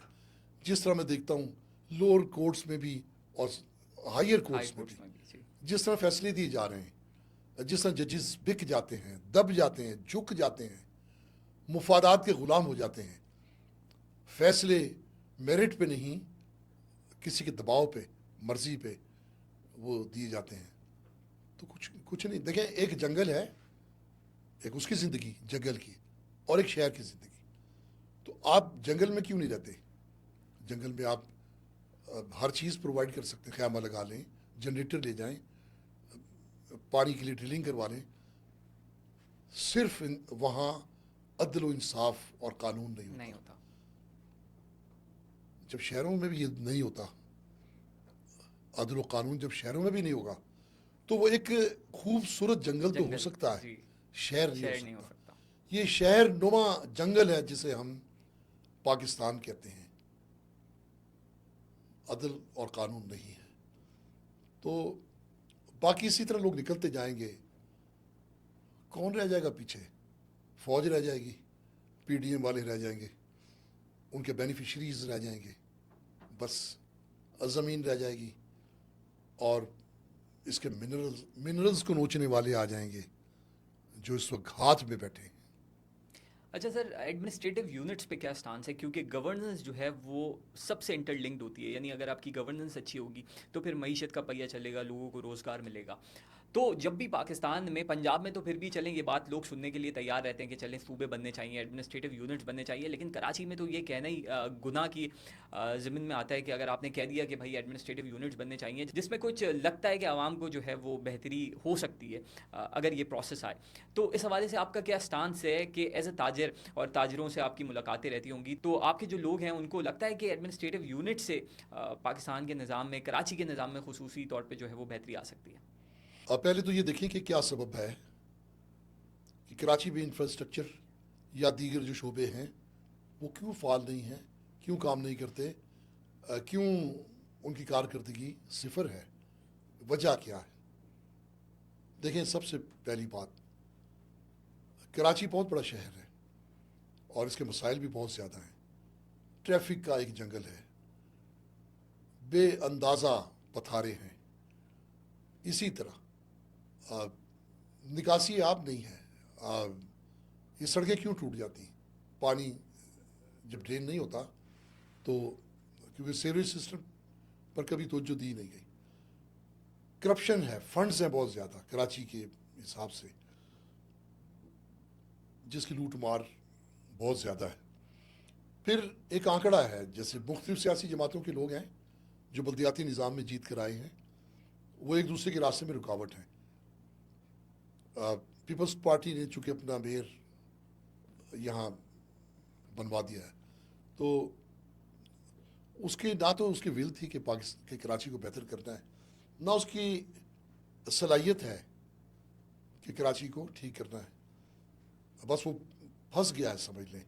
جس طرح میں دیکھتا ہوں لوور کورٹس میں بھی اور ہائر کورٹس میں بھی جس طرح فیصلے دیے جا رہے ہیں, جس طرح ججز بک جاتے ہیں, دب جاتے ہیں, جھک جاتے ہیں, مفادات کے غلام ہو جاتے ہیں, فیصلے میرٹ پہ نہیں کسی کے دباؤ پہ مرضی پہ وہ دیے جاتے ہیں, تو کچھ نہیں. دیکھیں ایک جنگل ہے, ایک اس کی زندگی جنگل کی اور ایک شہر کی زندگی. تو آپ جنگل میں کیوں نہیں رہتے؟ جنگل میں آپ ہر چیز پرووائڈ کر سکتے ہیں, خیمہ لگا لیں, جنریٹر لے جائیں, پانی کے لیے ڈرلنگ کروا لیں. صرف وہاں عدل و انصاف اور قانون نہیں ہوتا. جب شہروں میں بھی یہ نہیں ہوتا, عدل و قانون جب شہروں میں بھی نہیں ہوگا, تو وہ ایک خوبصورت جنگل تو ہو سکتا ہے, شہر نہیں ہو سکتا. یہ شہر نما جنگل ہے جسے ہم پاکستان کہتے ہیں, عدل اور قانون نہیں ہے. تو باقی اسی طرح لوگ نکلتے جائیں گے, کون رہ جائے گا پیچھے؟ فوج رہ جائے گی, پی ڈی ایم والے رہ جائیں گے, ان کے بینیفیشریز رہ جائیں گے, بس زمین رہ جائے گی, اور اس کے منرلز کو نوچنے والے آ جائیں گے جو اس وقت ہاتھ میں بیٹھے ہیں. اچھا سر, ایڈمنسٹریٹو یونٹس پہ کیا سٹانس ہے؟ کیونکہ گورننس جو ہے وہ سب سے انٹر لنکڈ ہوتی ہے, یعنی اگر آپ کی گورننس اچھی ہوگی تو پھر معیشت کا پہیہ چلے گا, لوگوں کو روزگار ملے گا. تو جب بھی پاکستان میں، پنجاب میں تو پھر بھی چلیں، یہ بات لوگ سننے کے لیے تیار رہتے ہیں کہ چلیں صوبے بننے چاہیے، ایڈمنسٹریٹو یونٹس بننے چاہیے، لیکن کراچی میں تو یہ کہنا ہی گناہ کی ضمن میں آتا ہے کہ اگر آپ نے کہہ دیا کہ بھائی ایڈمنسٹریٹو یونٹس بننے چاہیے جس میں کچھ لگتا ہے کہ عوام کو جو ہے وہ بہتری ہو سکتی ہے اگر یہ پروسیس آئے، تو اس حوالے سے آپ کا کیا سٹانس ہے کہ ایز اے تاجر، اور تاجروں سے آپ کی ملاقاتیں رہتی ہوں گی، تو آپ کے جو لوگ ہیں ان کو لگتا ہے کہ ایڈمنسٹریٹو یونٹ سے پاکستان کے نظام میں، کراچی کے نظام میں خصوصی طور پہ جو ہے وہ بہتری آ سکتی ہے؟ آپ پہلے تو یہ دیکھیں کہ کیا سبب ہے کہ کراچی میں انفراسٹرکچر یا دیگر جو شعبے ہیں وہ کیوں فعال نہیں ہیں، کیوں کام نہیں کرتے، کیوں ان کی کارکردگی صفر ہے، وجہ کیا ہے؟ دیکھیں، سب سے پہلی بات، کراچی بہت بڑا شہر ہے اور اس کے مسائل بھی بہت زیادہ ہیں. ٹریفک کا ایک جنگل ہے، بے اندازہ پتھارے ہیں. اسی طرح نکاسی آب نہیں ہے. یہ سڑکیں کیوں ٹوٹ جاتی ہیں؟ پانی جب ڈرین نہیں ہوتا تو کیونکہ سیوریج سسٹم پر کبھی توجہ دی نہیں گئی. کرپشن ہے، فنڈز ہیں بہت زیادہ کراچی کے حساب سے، جس کی لوٹ مار بہت زیادہ ہے. پھر ایک آنکڑا ہے، جیسے مختلف سیاسی جماعتوں کے لوگ ہیں جو بلدیاتی نظام میں جیت کر آئے ہیں، وہ ایک دوسرے کے راستے میں رکاوٹ ہیں. پیپلز پارٹی نے چونکہ اپنا میئر یہاں بنوا دیا ہے، تو اس کی نہ تو اس کی ول تھی کہ پاکستان کے کراچی کو بہتر کرنا ہے، نہ اس کی صلاحیت ہے کہ کراچی کو ٹھیک کرنا ہے. بس وہ پھنس گیا ہے، سمجھ لیں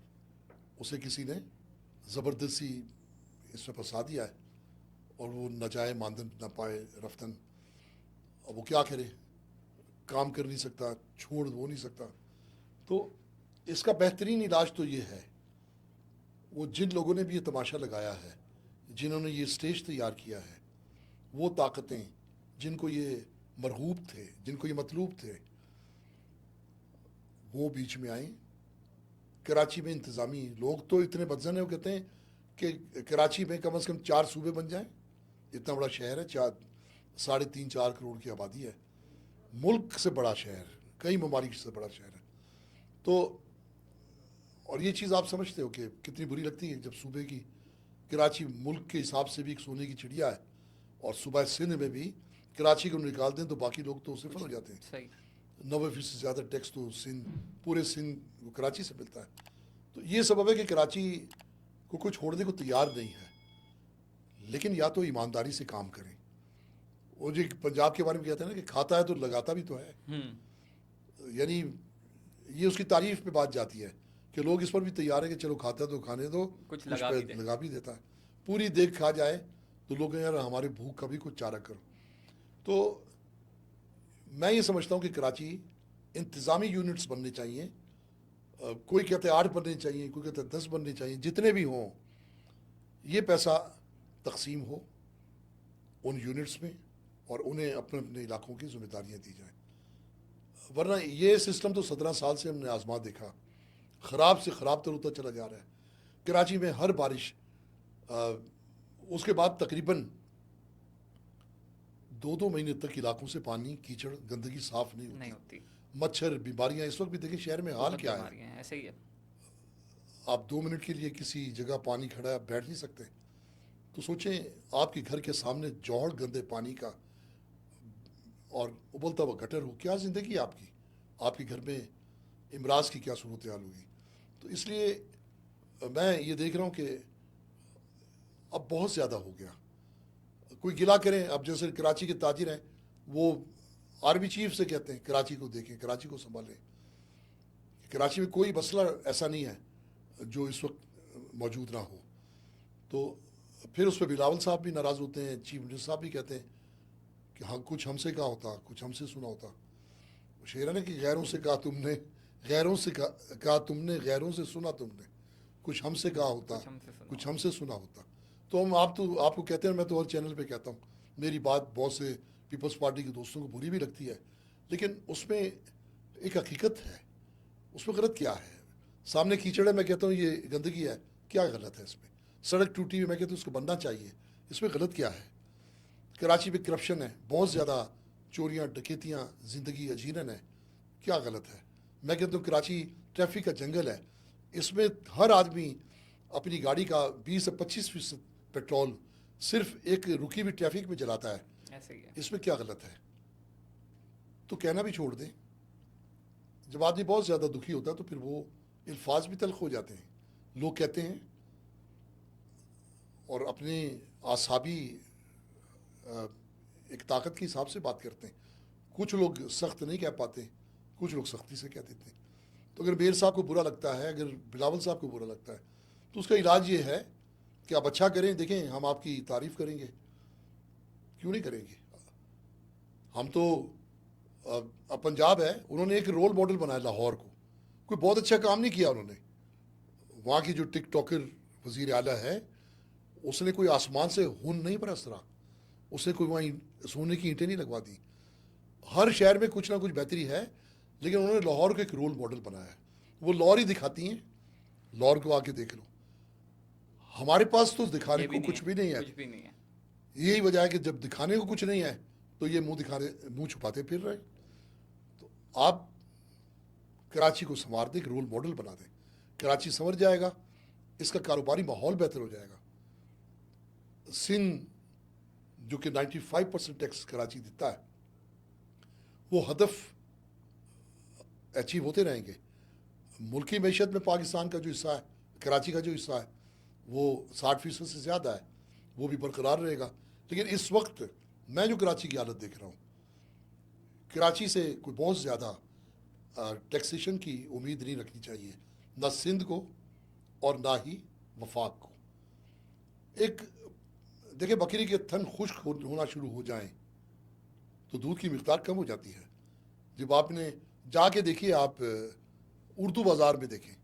اسے کسی نے زبردستی اس میں پھنسا دیا ہے اور وہ نہ چاہے ماندن نہ پائے رفتن. اب وہ کیا کرے، کام کر نہیں سکتا، چھوڑ ہو نہیں سکتا. تو اس کا بہترین علاج تو یہ ہے، وہ جن لوگوں نے بھی یہ تماشا لگایا ہے، جنہوں نے یہ اسٹیج تیار کیا ہے، وہ طاقتیں جن کو یہ مرغوب تھے، جن کو یہ مطلوب تھے، وہ بیچ میں آئیں. کراچی میں انتظامی لوگ تو اتنے بدزن ہیں، وہ کہتے ہیں کہ کراچی میں کم از کم 4 صوبے بن جائیں. اتنا بڑا شہر ہے، 3.5-4 کروڑ کی آبادی ہے، ملک سے بڑا شہر، کئی ممالک سے بڑا شہر ہے. تو اور یہ چیز آپ سمجھتے ہو کہ کتنی بری لگتی ہے جب صوبے کی، کراچی ملک کے حساب سے بھی ایک سونے کی چڑیا ہے، اور صوبہ سندھ میں بھی کراچی کو نکال دیں تو باقی لوگ تو صفر ہو جاتے ہیں. صحیح. 90% سے زیادہ ٹیکس تو پورے سندھ کو کراچی سے ملتا ہے. تو یہ سبب ہے کہ کراچی کو چھوڑنے کو تیار نہیں ہے. لیکن یا تو ایمانداری سے کام کریں. وہ جو پنجاب کے بارے میں کہتے ہیں نا کہ کھاتا ہے تو لگاتا بھی تو ہے، یعنی یہ اس کی تعریف پہ بات جاتی ہے کہ لوگ اس پر بھی تیار ہیں کہ چلو کھاتا ہے تو کھانے دو، کچھ کچھ پہ لگا بھی دیتا ہے. پوری دیکھ کھا جائے تو لوگ یار ہمارے بھوک کا بھی کچھ چارہ کرو. تو میں یہ سمجھتا ہوں کہ کراچی انتظامی یونٹس بننے چاہیے. کوئی کہتے ہیں 8 بننے چاہیے، کوئی کہتے ہیں 10 بننے چاہیے. جتنے بھی ہوں، یہ پیسہ تقسیم ہو ان یونٹس میں اور انہیں اپنے اپنے علاقوں کی ذمہ داریاں دی جائیں. ورنہ یہ سسٹم تو 17 سال سے ہم نے آزما دیکھا، خراب سے خراب تر ہوتا چلا جا رہا ہے. کراچی میں ہر بارش اس کے بعد تقریباً 2 مہینے تک علاقوں سے پانی، کیچڑ، گندگی صاف نہیں ہوتی. مچھر، بیماریاں. اس وقت بھی دیکھیں شہر میں حال کیا ہے. ایسے ہی ہے. آپ 2 منٹ کے لیے کسی جگہ پانی کھڑا ہے، آپ بیٹھ نہیں سکتے. تو سوچیں آپ کے گھر کے سامنے جوہڑ گندے پانی کا اور ابلتا ہوا گٹر ہو، کیا زندگی آپ کی، آپ کے گھر میں امراض کی کیا صورتحال ہوگی. تو اس لیے میں یہ دیکھ رہا ہوں کہ اب بہت زیادہ ہو گیا. کوئی گلا کریں، اب جیسے کراچی کے تاجر ہیں وہ آرمی چیف سے کہتے ہیں کراچی کو دیکھیں، کراچی کو سنبھالیں. کراچی میں کوئی مسئلہ ایسا نہیں ہے جو اس وقت موجود نہ ہو. تو پھر اس پہ بلاول صاحب بھی ناراض ہوتے ہیں، چیف منسٹر صاحب بھی کہتے ہیں کہ ہاں کچھ ہم سے کہا ہوتا، کچھ ہم سے سنا ہوتا. شعر ہے نا کہ غیروں سے کہا تم نے، غیروں سے کہا تم نے، غیروں سے سنا تم نے، کچھ ہم سے کہا ہوتا، کچھ ہم سے سنا ہوتا. تو آپ کو کہتے ہیں، میں تو ہر چینل پہ کہتا ہوں، میری بات بہت سے پیپلز پارٹی کے دوستوں کو بری بھی لگتی ہے، لیکن اس میں ایک حقیقت ہے. اس میں غلط کیا ہے؟ سامنے کیچڑ ہے، میں کہتا ہوں یہ گندگی ہے، کیا غلط ہے اس میں؟ سڑک ٹوٹی ہوئی، میں کہتا ہوں اس کو بننا چاہیے، اس میں غلط کیا ہے؟ کراچی میں کرپشن ہے، بہت زیادہ چوریاں ڈکیتیاں زندگی اجیرن ہے، کیا غلط ہے؟ میں کہتا ہوں کراچی ٹریفک کا جنگل ہے، اس میں ہر آدمی اپنی گاڑی کا 20 سے 25% پیٹرول صرف ایک رکی ہوئی ٹریفک میں جلاتا ہے، ایسے ہی ہے. اس میں کیا غلط ہے؟ تو کہنا بھی چھوڑ دیں. جب آدمی بہت زیادہ دکھی ہوتا ہے تو پھر وہ الفاظ بھی تلخ ہو جاتے ہیں. لوگ کہتے ہیں اور اپنے اعصابی ایک طاقت کے حساب سے بات کرتے ہیں. کچھ لوگ سخت نہیں کہہ پاتے، کچھ لوگ سختی سے کہہ دیتے ہیں. تو اگر میر صاحب کو برا لگتا ہے، اگر بلاول صاحب کو برا لگتا ہے، تو اس کا علاج یہ ہے کہ آپ اچھا کریں، دیکھیں ہم آپ کی تعریف کریں گے، کیوں نہیں کریں گے؟ ہم تو پنجاب ہے، انہوں نے ایک رول ماڈل بنایا لاہور کو، کوئی بہت اچھا کام نہیں کیا انہوں نے. وہاں کی جو ٹک ٹاکر وزیر اعلیٰ ہے، اس نے کوئی آسمان سے ہن نہیں برسرا، اس نے کوئی وہاں سونے کی اینٹیں نہیں لگوا دی. ہر شہر میں کچھ نہ کچھ بہتری ہے، لیکن انہوں نے لاہور کو ایک رول ماڈل بنایا ہے. وہ لاہور ہی دکھاتی ہیں، لاہور کو آ کے دیکھ لو. ہمارے پاس تو دکھانے یہ بھی کو نہیں کچھ ہے، بھی نہیں ہے. کچھ بھی نہیں ہے. یہی وجہ ہے کہ جب دکھانے کو کچھ نہیں ہے تو یہ منہ چھپاتے پھر رہے. تو آپ کراچی کو سنوار دیں، ایک رول ماڈل بنا دیں، کراچی سنور جائے گا، اس کا کاروباری ماحول بہتر ہو جائے گا. سندھ جو کہ 95% ٹیکس کراچی دیتا ہے، وہ ہدف اچیو ہوتے رہیں گے. ملکی معیشت میں پاکستان کا جو حصہ ہے، کراچی کا جو حصہ ہے، وہ 60% سے زیادہ ہے، وہ بھی برقرار رہے گا. لیکن اس وقت میں جو کراچی کی حالت دیکھ رہا ہوں، کراچی سے کوئی بہت زیادہ ٹیکسیشن کی امید نہیں رکھنی چاہیے، نہ سندھ کو اور نہ ہی وفاق کو. ایک دیکھیں، بکری کے تھن خشک ہونا شروع ہو جائیں تو دودھ کی مقدار کم ہو جاتی ہے. جب آپ نے جا کے دیکھیے، آپ اردو بازار میں دیکھیں،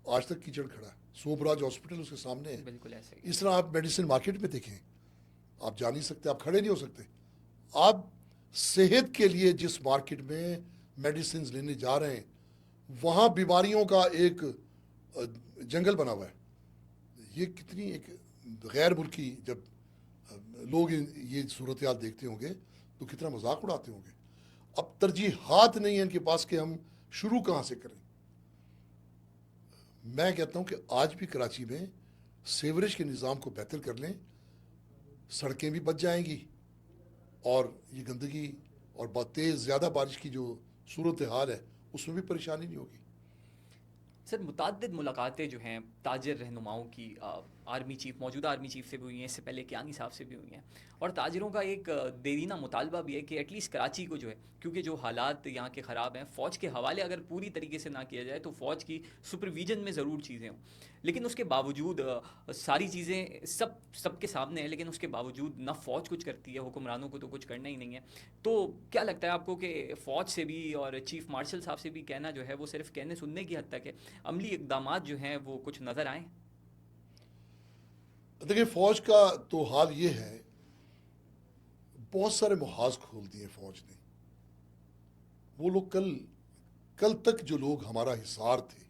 آج تک کیچڑ کھڑا ہے، سوبراج ہاسپٹل اس کے سامنے ہے. بالکل ایسے ہی ہے. اس طرح آپ میڈیسن مارکیٹ میں دیکھیں، آپ جا نہیں سکتے، آپ کھڑے نہیں ہو سکتے. آپ صحت کے لیے جس مارکیٹ میں میڈیسنز لینے جا رہے ہیں، وہاں بیماریوں کا ایک جنگل بنا ہوا ہے. یہ کتنی ایک غیر ملکی، جب لوگ یہ صورتحال دیکھتے ہوں گے تو کتنا مذاق اڑاتے ہوں گے. اب ترجیحات نہیں ہیں ان کے پاس کہ ہم شروع کہاں سے کریں. میں کہتا ہوں کہ آج بھی کراچی میں سیوریج کے نظام کو بہتر کر لیں، سڑکیں بھی بچ جائیں گی، اور یہ گندگی اور بہت تیز زیادہ بارش کی جو صورتحال ہے اس میں بھی پریشانی نہیں ہوگی. سر، متعدد ملاقاتیں جو ہیں تاجر رہنماؤں کی آرمی چیف، موجودہ آرمی چیف سے بھی ہوئی ہیں، اس سے پہلے کیانی صاحب سے بھی ہوئی ہیں، اور تاجروں کا ایک دیرینہ مطالبہ بھی ہے کہ ایٹ لیسٹ کراچی کو جو ہے، کیونکہ جو حالات یہاں کے خراب ہیں، فوج کے حوالے اگر پوری طریقے سے نہ کیا جائے تو فوج کی سپرویژن میں ضرور چیزیں ہوں. لیکن اس کے باوجود ساری چیزیں سب کے سامنے ہیں، لیکن اس کے باوجود نہ فوج کچھ کرتی ہے، حکمرانوں کو تو کچھ کرنا ہی نہیں ہے. تو کیا لگتا ہے آپ کو کہ فوج سے بھی اور چیف مارشل صاحب سے بھی کہنا جو ہے وہ صرف کہنے سننے کی حد تک ہے، عملی اقدامات جو ہیں وہ کچھ نظر آئیں؟ دیکھیں، فوج کا تو حال یہ ہے، بہت سارے محاذ کھول دیے فوج نے. وہ لوگ کل تک جو لوگ ہمارا حصار تھے،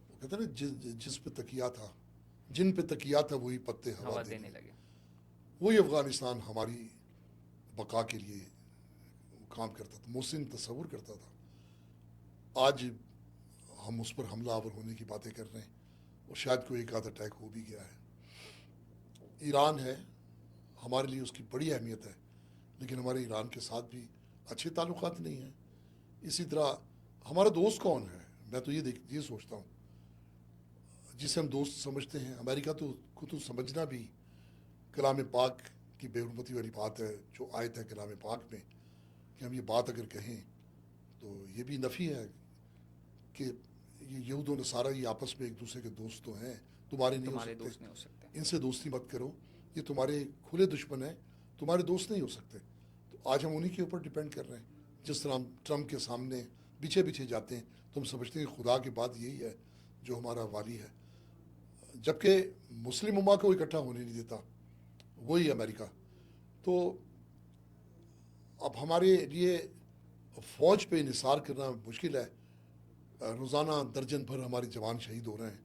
وہ کہتے ہیں نا، جس پہ تکیہ تھا، جن پہ تکیہ تھا وہی پتے ہوا دینے لگے. وہی افغانستان ہماری بقا کے لیے کام کرتا تھا، محسن تصور کرتا تھا. آج ہم اس پر حملہ آور ہونے کی باتیں کر رہے ہیں، اور شاید کوئی ایک آدھ اٹیک ہو بھی گیا ہے. ایران ہے، ہمارے لیے اس کی بڑی اہمیت ہے، لیکن ہمارے ایران کے ساتھ بھی اچھے تعلقات نہیں ہیں. اسی طرح ہمارا دوست کون ہے؟ میں تو یہ سوچتا ہوں، جسے ہم دوست سمجھتے ہیں. امریکہ تو سمجھنا بھی کلام پاک کی بے حرمتی والی بات ہے، جو آیت ہے کلام پاک میں، کہ ہم یہ بات اگر کہیں تو یہ بھی نفی ہے کہ یہ یہود و نصارہ یہ آپس میں ایک دوسرے کے دوست تو ہیں، تمہارے نہیں ہو تمہارے سکتے، دوست نہیں ہو سکتے. ان سے دوستی مت کرو، یہ تمہارے کھلے دشمن ہیں، تمہارے دوست نہیں ہو سکتے. تو آج ہم انہی کے اوپر ڈپینڈ کر رہے ہیں. جس طرح ہم ٹرمپ کے سامنے پیچھے جاتے ہیں تو ہم سمجھتے ہیں کہ خدا کے بعد یہی ہے جو ہمارا والی ہے، جبکہ مسلم امہ کو اکٹھا ہونے نہیں دیتا وہی امریکہ. تو اب ہمارے لیے فوج پہ انحصار کرنا مشکل ہے. روزانہ درجن بھر ہمارے جوان شہید ہو رہے ہیں،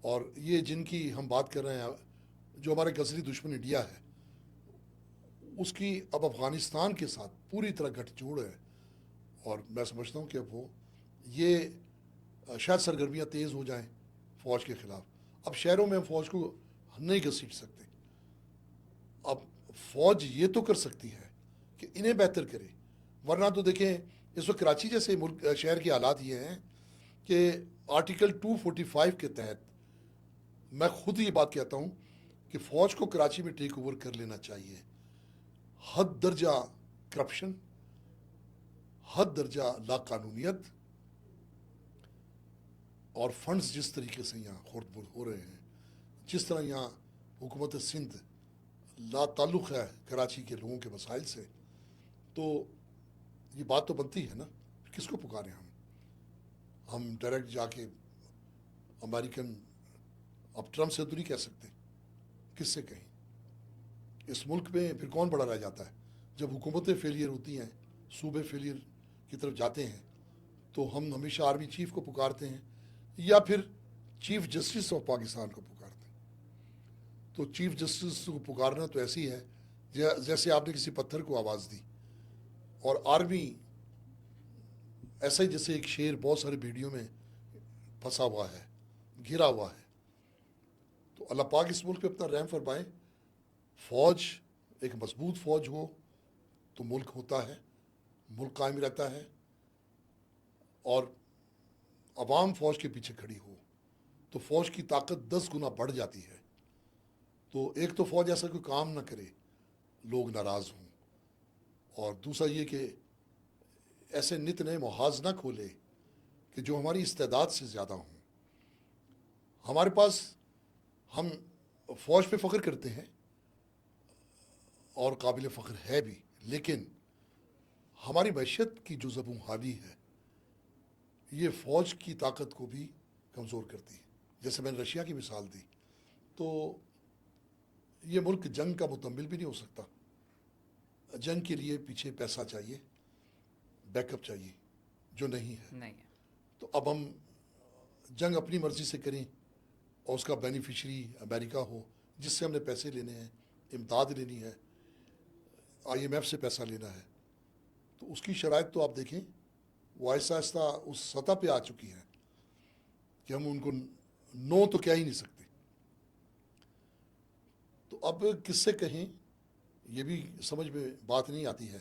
اور یہ جن کی ہم بات کر رہے ہیں، جو ہمارے غزلی دشمن انڈیا ہے، اس کی اب افغانستان کے ساتھ پوری طرح گٹھ جوڑ ہے، اور میں سمجھتا ہوں کہ اب وہ یہ شاید سرگرمیاں تیز ہو جائیں فوج کے خلاف. اب شہروں میں ہم فوج کو نہیں گھسیٹ سکتے. اب فوج یہ تو کر سکتی ہے کہ انہیں بہتر کرے، ورنہ تو دیکھیں اس وقت کراچی جیسے ملک شہر کے حالات یہ ہیں کہ آرٹیکل 245 کے تحت میں خود یہ بات کہتا ہوں کہ فوج کو کراچی میں ٹیک اوور کر لینا چاہیے. حد درجہ کرپشن، حد درجہ لا قانونیت، اور فنڈز جس طریقے سے یہاں خورد برد ہو رہے ہیں، جس طرح یہاں حکومت سندھ لا تعلق ہے کراچی کے لوگوں کے مسائل سے، تو یہ بات تو بنتی ہے نا، کس کو پکاریں ہم ڈائریکٹ جا کے امریکن اب ٹرمپ سے تو نہیں کہہ سکتے، کس سے کہیں؟ اس ملک میں پھر کون بڑا رہ جاتا ہے؟ جب حکومتیں فیلئر ہوتی ہیں، صوبے فیلئر کی طرف جاتے ہیں، تو ہم ہمیشہ آرمی چیف کو پکارتے ہیں یا پھر چیف جسٹس آف پاکستان کو پکارتے ہیں. تو چیف جسٹس کو پکارنا تو ایسی ہے جیسے آپ نے کسی پتھر کو آواز دی، اور آرمی ایسا ہی جیسے ایک شیر بہت سارے ویڈیو میں پھنسا ہوا ہے، گھرا ہوا ہے. تو اللہ پاک اس ملک پہ اپنا رحم فرمائے. فوج ایک مضبوط فوج ہو تو ملک ہوتا ہے، ملک قائم رہتا ہے، اور عوام فوج کے پیچھے کھڑی ہو تو فوج کی طاقت 10 گنا بڑھ جاتی ہے. تو ایک تو فوج ایسا کوئی کام نہ کرے لوگ ناراض ہوں، اور دوسرا یہ کہ ایسے نت نئے محاذ نہ کھولے کہ جو ہماری استعداد سے زیادہ ہوں. ہمارے پاس، ہم فوج پہ فخر کرتے ہیں اور قابل فخر ہے بھی، لیکن ہماری معیشت کی جو زبوں حاوی ہے یہ فوج کی طاقت کو بھی کمزور کرتی ہے. جیسے میں نے رشیا کی مثال دی، تو یہ ملک جنگ کا متمل بھی نہیں ہو سکتا. جنگ کے لیے پیچھے پیسہ چاہیے، بیک اپ چاہیے، جو نہیں ہے. نہیں ہے. تو اب ہم جنگ اپنی مرضی سے کریں اور اس کا بینیفیشری امریکہ ہو، جس سے ہم نے پیسے لینے ہیں، امداد لینی ہے، IMF سے پیسہ لینا ہے، تو اس کی شرائط تو آپ دیکھیں وہ آہستہ آہستہ اس سطح پہ آ چکی ہے کہ ہم ان کو نو تو کہہ ہی نہیں سکتے. تو اب کس سے کہیں یہ بھی سمجھ میں بات نہیں آتی ہے.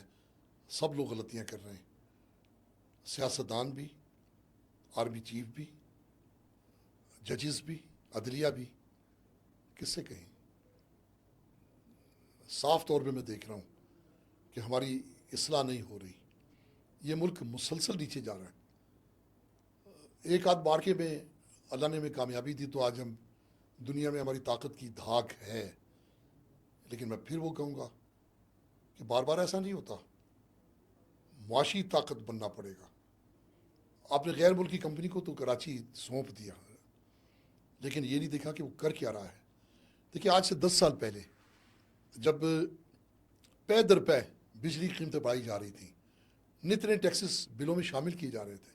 سب لوگ غلطیاں کر رہے ہیں، سیاستدان بھی، آرمی چیف بھی، ججز بھی، عدلیہ بھی. کس سے کہیں؟ صاف طور پہ میں دیکھ رہا ہوں کہ ہماری اصلاح نہیں ہو رہی. یہ ملک مسلسل نیچے جا رہا ہے. ایک آدھ مارکے میں اللہ نے ہمیں کامیابی دی تو آج ہم دنیا میں ہماری طاقت کی دھاک ہے. لیکن میں پھر وہ کہوں گا کہ بار بار ایسا نہیں ہوتا، معاشی طاقت بننا پڑے گا. آپ نے غیر ملکی کمپنی کو تو کراچی سونپ دیا، لیکن یہ نہیں دیکھا کہ وہ کر کیا رہا ہے. دیکھیے آج سے 10 سال پہلے جب پے در پے بجلی کی قیمتیں بڑھائی جا رہی تھیں، نت نئے ٹیکسز بلوں میں شامل کیے جا رہے تھے،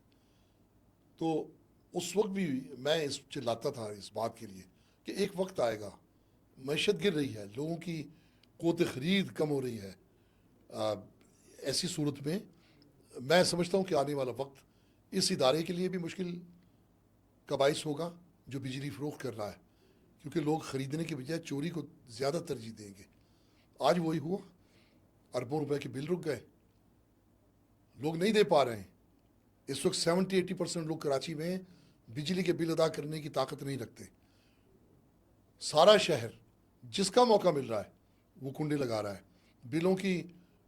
تو اس وقت بھی میں اس چلاتا تھا اس بات کے لیے کہ ایک وقت آئے گا، معیشت گر رہی ہے، لوگوں کی قوت خرید کم ہو رہی ہے. ایسی صورت میں میں سمجھتا ہوں کہ آنے والا وقت اس ادارے کے لیے بھی مشکل کا باعث ہوگا جو بجلی فروخت کر رہا ہے، کیونکہ لوگ خریدنے کے بجائے چوری کو زیادہ ترجیح دیں گے. آج وہی ہوا، اربوں روپے کے بل رک گئے، لوگ نہیں دے پا رہے ہیں. اس وقت 70-80% لوگ کراچی میں بجلی کے بل ادا کرنے کی طاقت نہیں رکھتے. سارا شہر جس کا موقع مل رہا ہے وہ کنڈے لگا رہا ہے. بلوں کی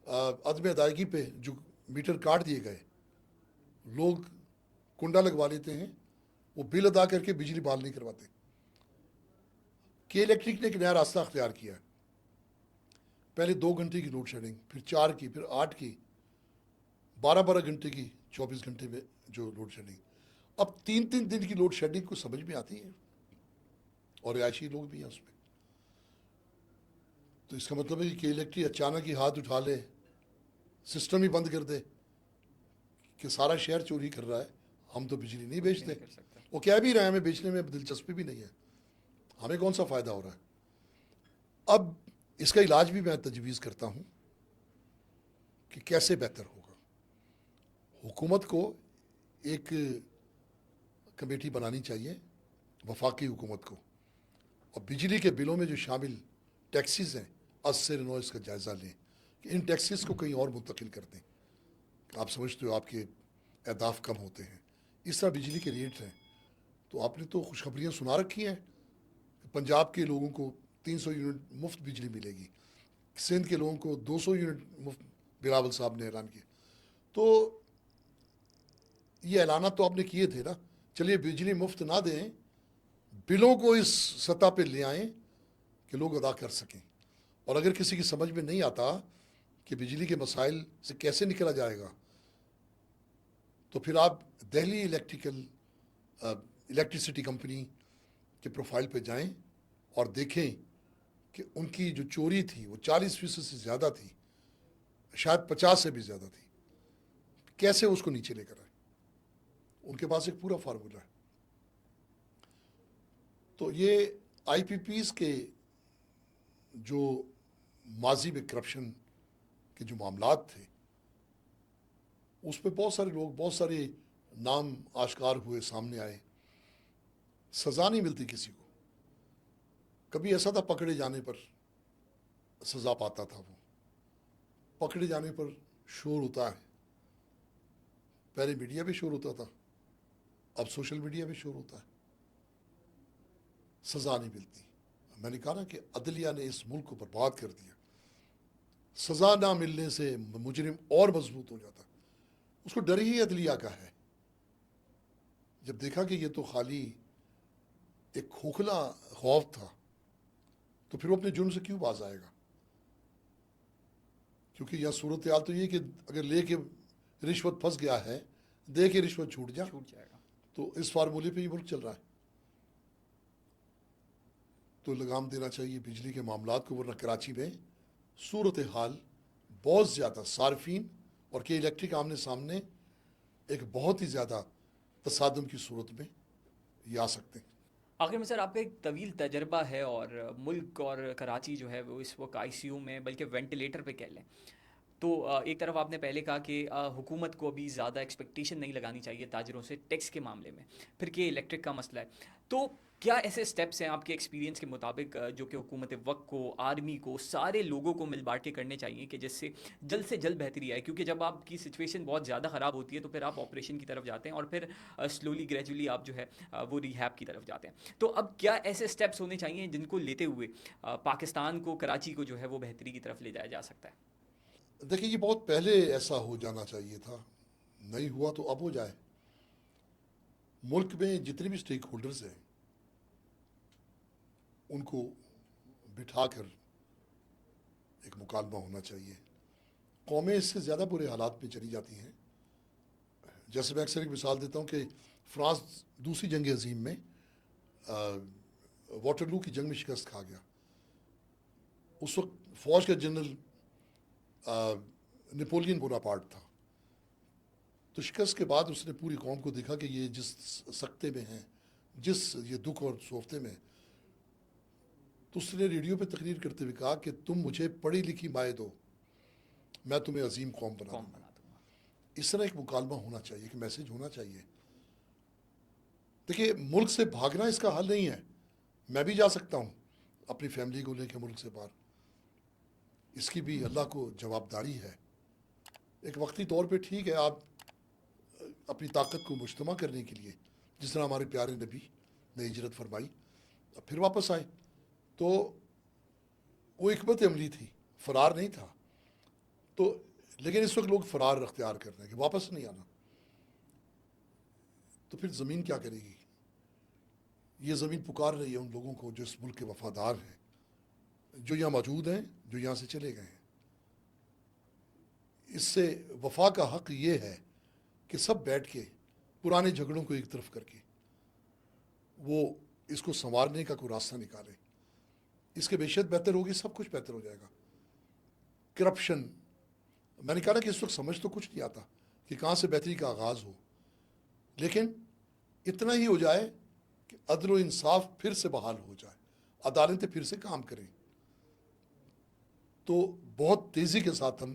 عدم ادائیگی پہ جو میٹر کاٹ دیے گئے، لوگ کنڈا لگوا لیتے ہیں، وہ بل ادا کر کے بجلی بحال نہیں کرواتے. کے الیکٹرک نے ایک نیا راستہ اختیار کیا ہے. پہلے 2 گھنٹے کی لوڈ شیڈنگ، پھر 4 کی، پھر 8 کی، 12 گھنٹے کی، 24 گھنٹے میں جو لوڈ شیڈنگ. اب 3 دن کی لوڈ شیڈنگ کو سمجھ میں آتی ہے، اور رہائشی لوگ بھی ہیں اس میں. تو اس کا مطلب ہے کہ الیکٹرک اچانک ہی ہاتھ اٹھا لے، سسٹم ہی بند کر دے کہ سارا شہر چوری کر رہا ہے، ہم تو بجلی نہیں بیچتے. وہ کہہ بھی رہے ہیں ہمیں بیچنے میں دلچسپی بھی نہیں ہے، ہمیں کون سا فائدہ ہو رہا ہے. اب اس کا علاج بھی میں تجویز کرتا ہوں کہ کیسے بہتر ہوگا. حکومت کو ایک کمیٹی بنانی چاہیے, وفاقی حکومت کو, اور بجلی کے بلوں میں جو شامل ٹیکسیز ہیں از سے نو اس کا جائزہ لیں کہ ان ٹیکسیز کو کہیں اور منتقل کر دیں. آپ سمجھتے ہو آپ کے اہداف کم ہوتے ہیں. اس طرح بجلی کے ریٹ ہیں. تو آپ نے تو خوشخبریاں سنا رکھی ہیں. پنجاب کے لوگوں کو 300 یونٹ مفت بجلی ملے گی, سندھ کے لوگوں کو 200 یونٹ مفت بلاول صاحب نے اعلان کیا. تو یہ اعلانات تو آپ نے کیے تھے نا. چلیے بجلی مفت نہ دیں, بلوں کو اس سطح پہ لے آئیں کہ لوگ ادا کر سکیں. اور اگر کسی کی سمجھ میں نہیں آتا کہ بجلی کے مسائل سے کیسے نکلا جائے گا, تو پھر آپ دہلی الیکٹریسٹی کمپنی کے پروفائل پہ جائیں اور دیکھیں کہ ان کی جو چوری تھی وہ 40% سے زیادہ تھی, شاید 50 سے بھی زیادہ تھی. کیسے اس کو نیچے لے کر آئے؟ ان کے پاس ایک پورا فارمولہ ہے. تو یہ آئی پی پیز کے جو ماضی میں کرپشن کے جو معاملات تھے, اس پہ بہت سارے لوگ, بہت سارے نام آشکار ہوئے, سامنے آئے. سزا نہیں ملتی کسی کو. کبھی ایسا تھا پکڑے جانے پر سزا پاتا تھا وہ, پکڑے جانے پر شور ہوتا ہے. پہلے میڈیا بھی شور ہوتا تھا, اب سوشل میڈیا بھی شور ہوتا ہے. سزا نہیں ملتی. میں نے کہا نا کہ عدلیہ نے اس ملک کو برباد کر دیا. سزا نہ ملنے سے مجرم اور مضبوط ہو جاتا. اس کو ڈر ہی عدلیہ کا ہے. جب دیکھا کہ یہ تو خالی ایک کھوکھلا خوف تھا, تو پھر وہ اپنے جرم سے کیوں باز آئے گا؟ کیونکہ یہ صورتحال تو یہ کہ اگر لے کے رشوت پھنس گیا ہے, دے کے رشوت چھوٹ جائے گا. تو اس فارمولے پہ یہ ملک چل رہا ہے. تو لگام دینا چاہیے بجلی کے معاملات کو, ورنہ کراچی میں صورتحال بہت زیادہ صارفین اور کے الیکٹرک آمنے سامنے ایک بہت ہی زیادہ تصادم کی صورت میں یہ آ سکتے ہیں. آخر میں سر, آپ کا ایک طویل تجربہ ہے اور ملک اور کراچی جو ہے وہ اس وقت آئی سی یو میں, بلکہ وینٹیلیٹر پہ کہہ لیں. تو ایک طرف آپ نے پہلے کہا کہ حکومت کو ابھی زیادہ ایکسپیکٹیشن نہیں لگانی چاہیے تاجروں سے ٹیکس کے معاملے میں. پھر کہ الیکٹرک کا مسئلہ ہے, تو کیا ایسے سٹیپس ہیں آپ کے ایکسپیرینس کے مطابق جو کہ حکومت وقت کو, آرمی کو, سارے لوگوں کو مل بانٹ کے کرنے چاہیے کہ جس سے جلد بہتری آئے؟ کیونکہ جب آپ کی سچویشن بہت زیادہ خراب ہوتی ہے تو پھر آپ آپریشن کی طرف جاتے ہیں, اور پھر سلولی گریجولی آپ جو ہے وہ ریہیب کی طرف جاتے ہیں. تو اب کیا ایسے سٹیپس ہونے چاہیے جن کو لیتے ہوئے پاکستان کو, کراچی کو جو ہے وہ بہتری کی طرف لے جایا جا سکتا ہے؟ دیکھیں, یہ بہت پہلے ایسا ہو جانا چاہیے تھا, نہیں ہوا تو اب ہو جائے. ملک میں جتنے بھی سٹیک ہولڈرز ہیں ان کو بٹھا کر ایک مکالمہ ہونا چاہیے. قومیں اس سے زیادہ برے حالات میں چلی جاتی ہیں. جیسے میں اکثر ایک مثال دیتا ہوں کہ فرانس دوسری جنگ عظیم میں واٹرلو کی جنگ میں شکست کھا گیا. اس وقت فوج کا جنرل نیپولین بوناپارٹ تھا. تو شکست کے بعد اس نے پوری قوم کو دیکھا کہ یہ جس سکتے میں ہیں, جس یہ دکھ اور سوفتے میں, تو اس نے ریڈیو پہ تقریر کرتے ہوئے کہا کہ تم مجھے پڑھی لکھی مائے دو, میں تمہیں عظیم قوم بنا دوں گا. اس طرح ایک مکالمہ ہونا چاہیے, ایک میسج ہونا چاہیے. دیکھیے, ملک سے بھاگنا اس کا حل نہیں ہے. میں بھی جا سکتا ہوں اپنی فیملی کو لے کے ملک سے باہر, اس کی بھی اللہ کو جواب داری ہے. ایک وقتی طور پہ ٹھیک ہے, آپ اپنی طاقت کو مجتمع کرنے کے لیے, جس طرح ہمارے پیارے نبی نے ہجرت فرمائی, پھر واپس آئے. تو وہ حکمت عملی تھی, فرار نہیں تھا. تو لیکن اس وقت لوگ فرار اختیار کر رہے ہیں کہ واپس نہیں آنا. تو پھر زمین کیا کرے گی؟ یہ زمین پکار رہی ہے ان لوگوں کو جو اس ملک کے وفادار ہیں, جو یہاں موجود ہیں, جو یہاں سے چلے گئے ہیں. اس سے وفا کا حق یہ ہے کہ سب بیٹھ کے پرانے جھگڑوں کو ایک طرف کر کے وہ اس کو سنوارنے کا کوئی راستہ نکالے. اس کے معیشت بہتر ہوگی, سب کچھ بہتر ہو جائے گا. کرپشن, میں نے کہا نا کہ اس وقت سمجھ تو کچھ نہیں آتا کہ کہاں سے بہتری کا آغاز ہو, لیکن اتنا ہی ہو جائے کہ عدل و انصاف پھر سے بحال ہو جائے, عدالتیں پھر سے کام کریں, تو بہت تیزی کے ساتھ ہم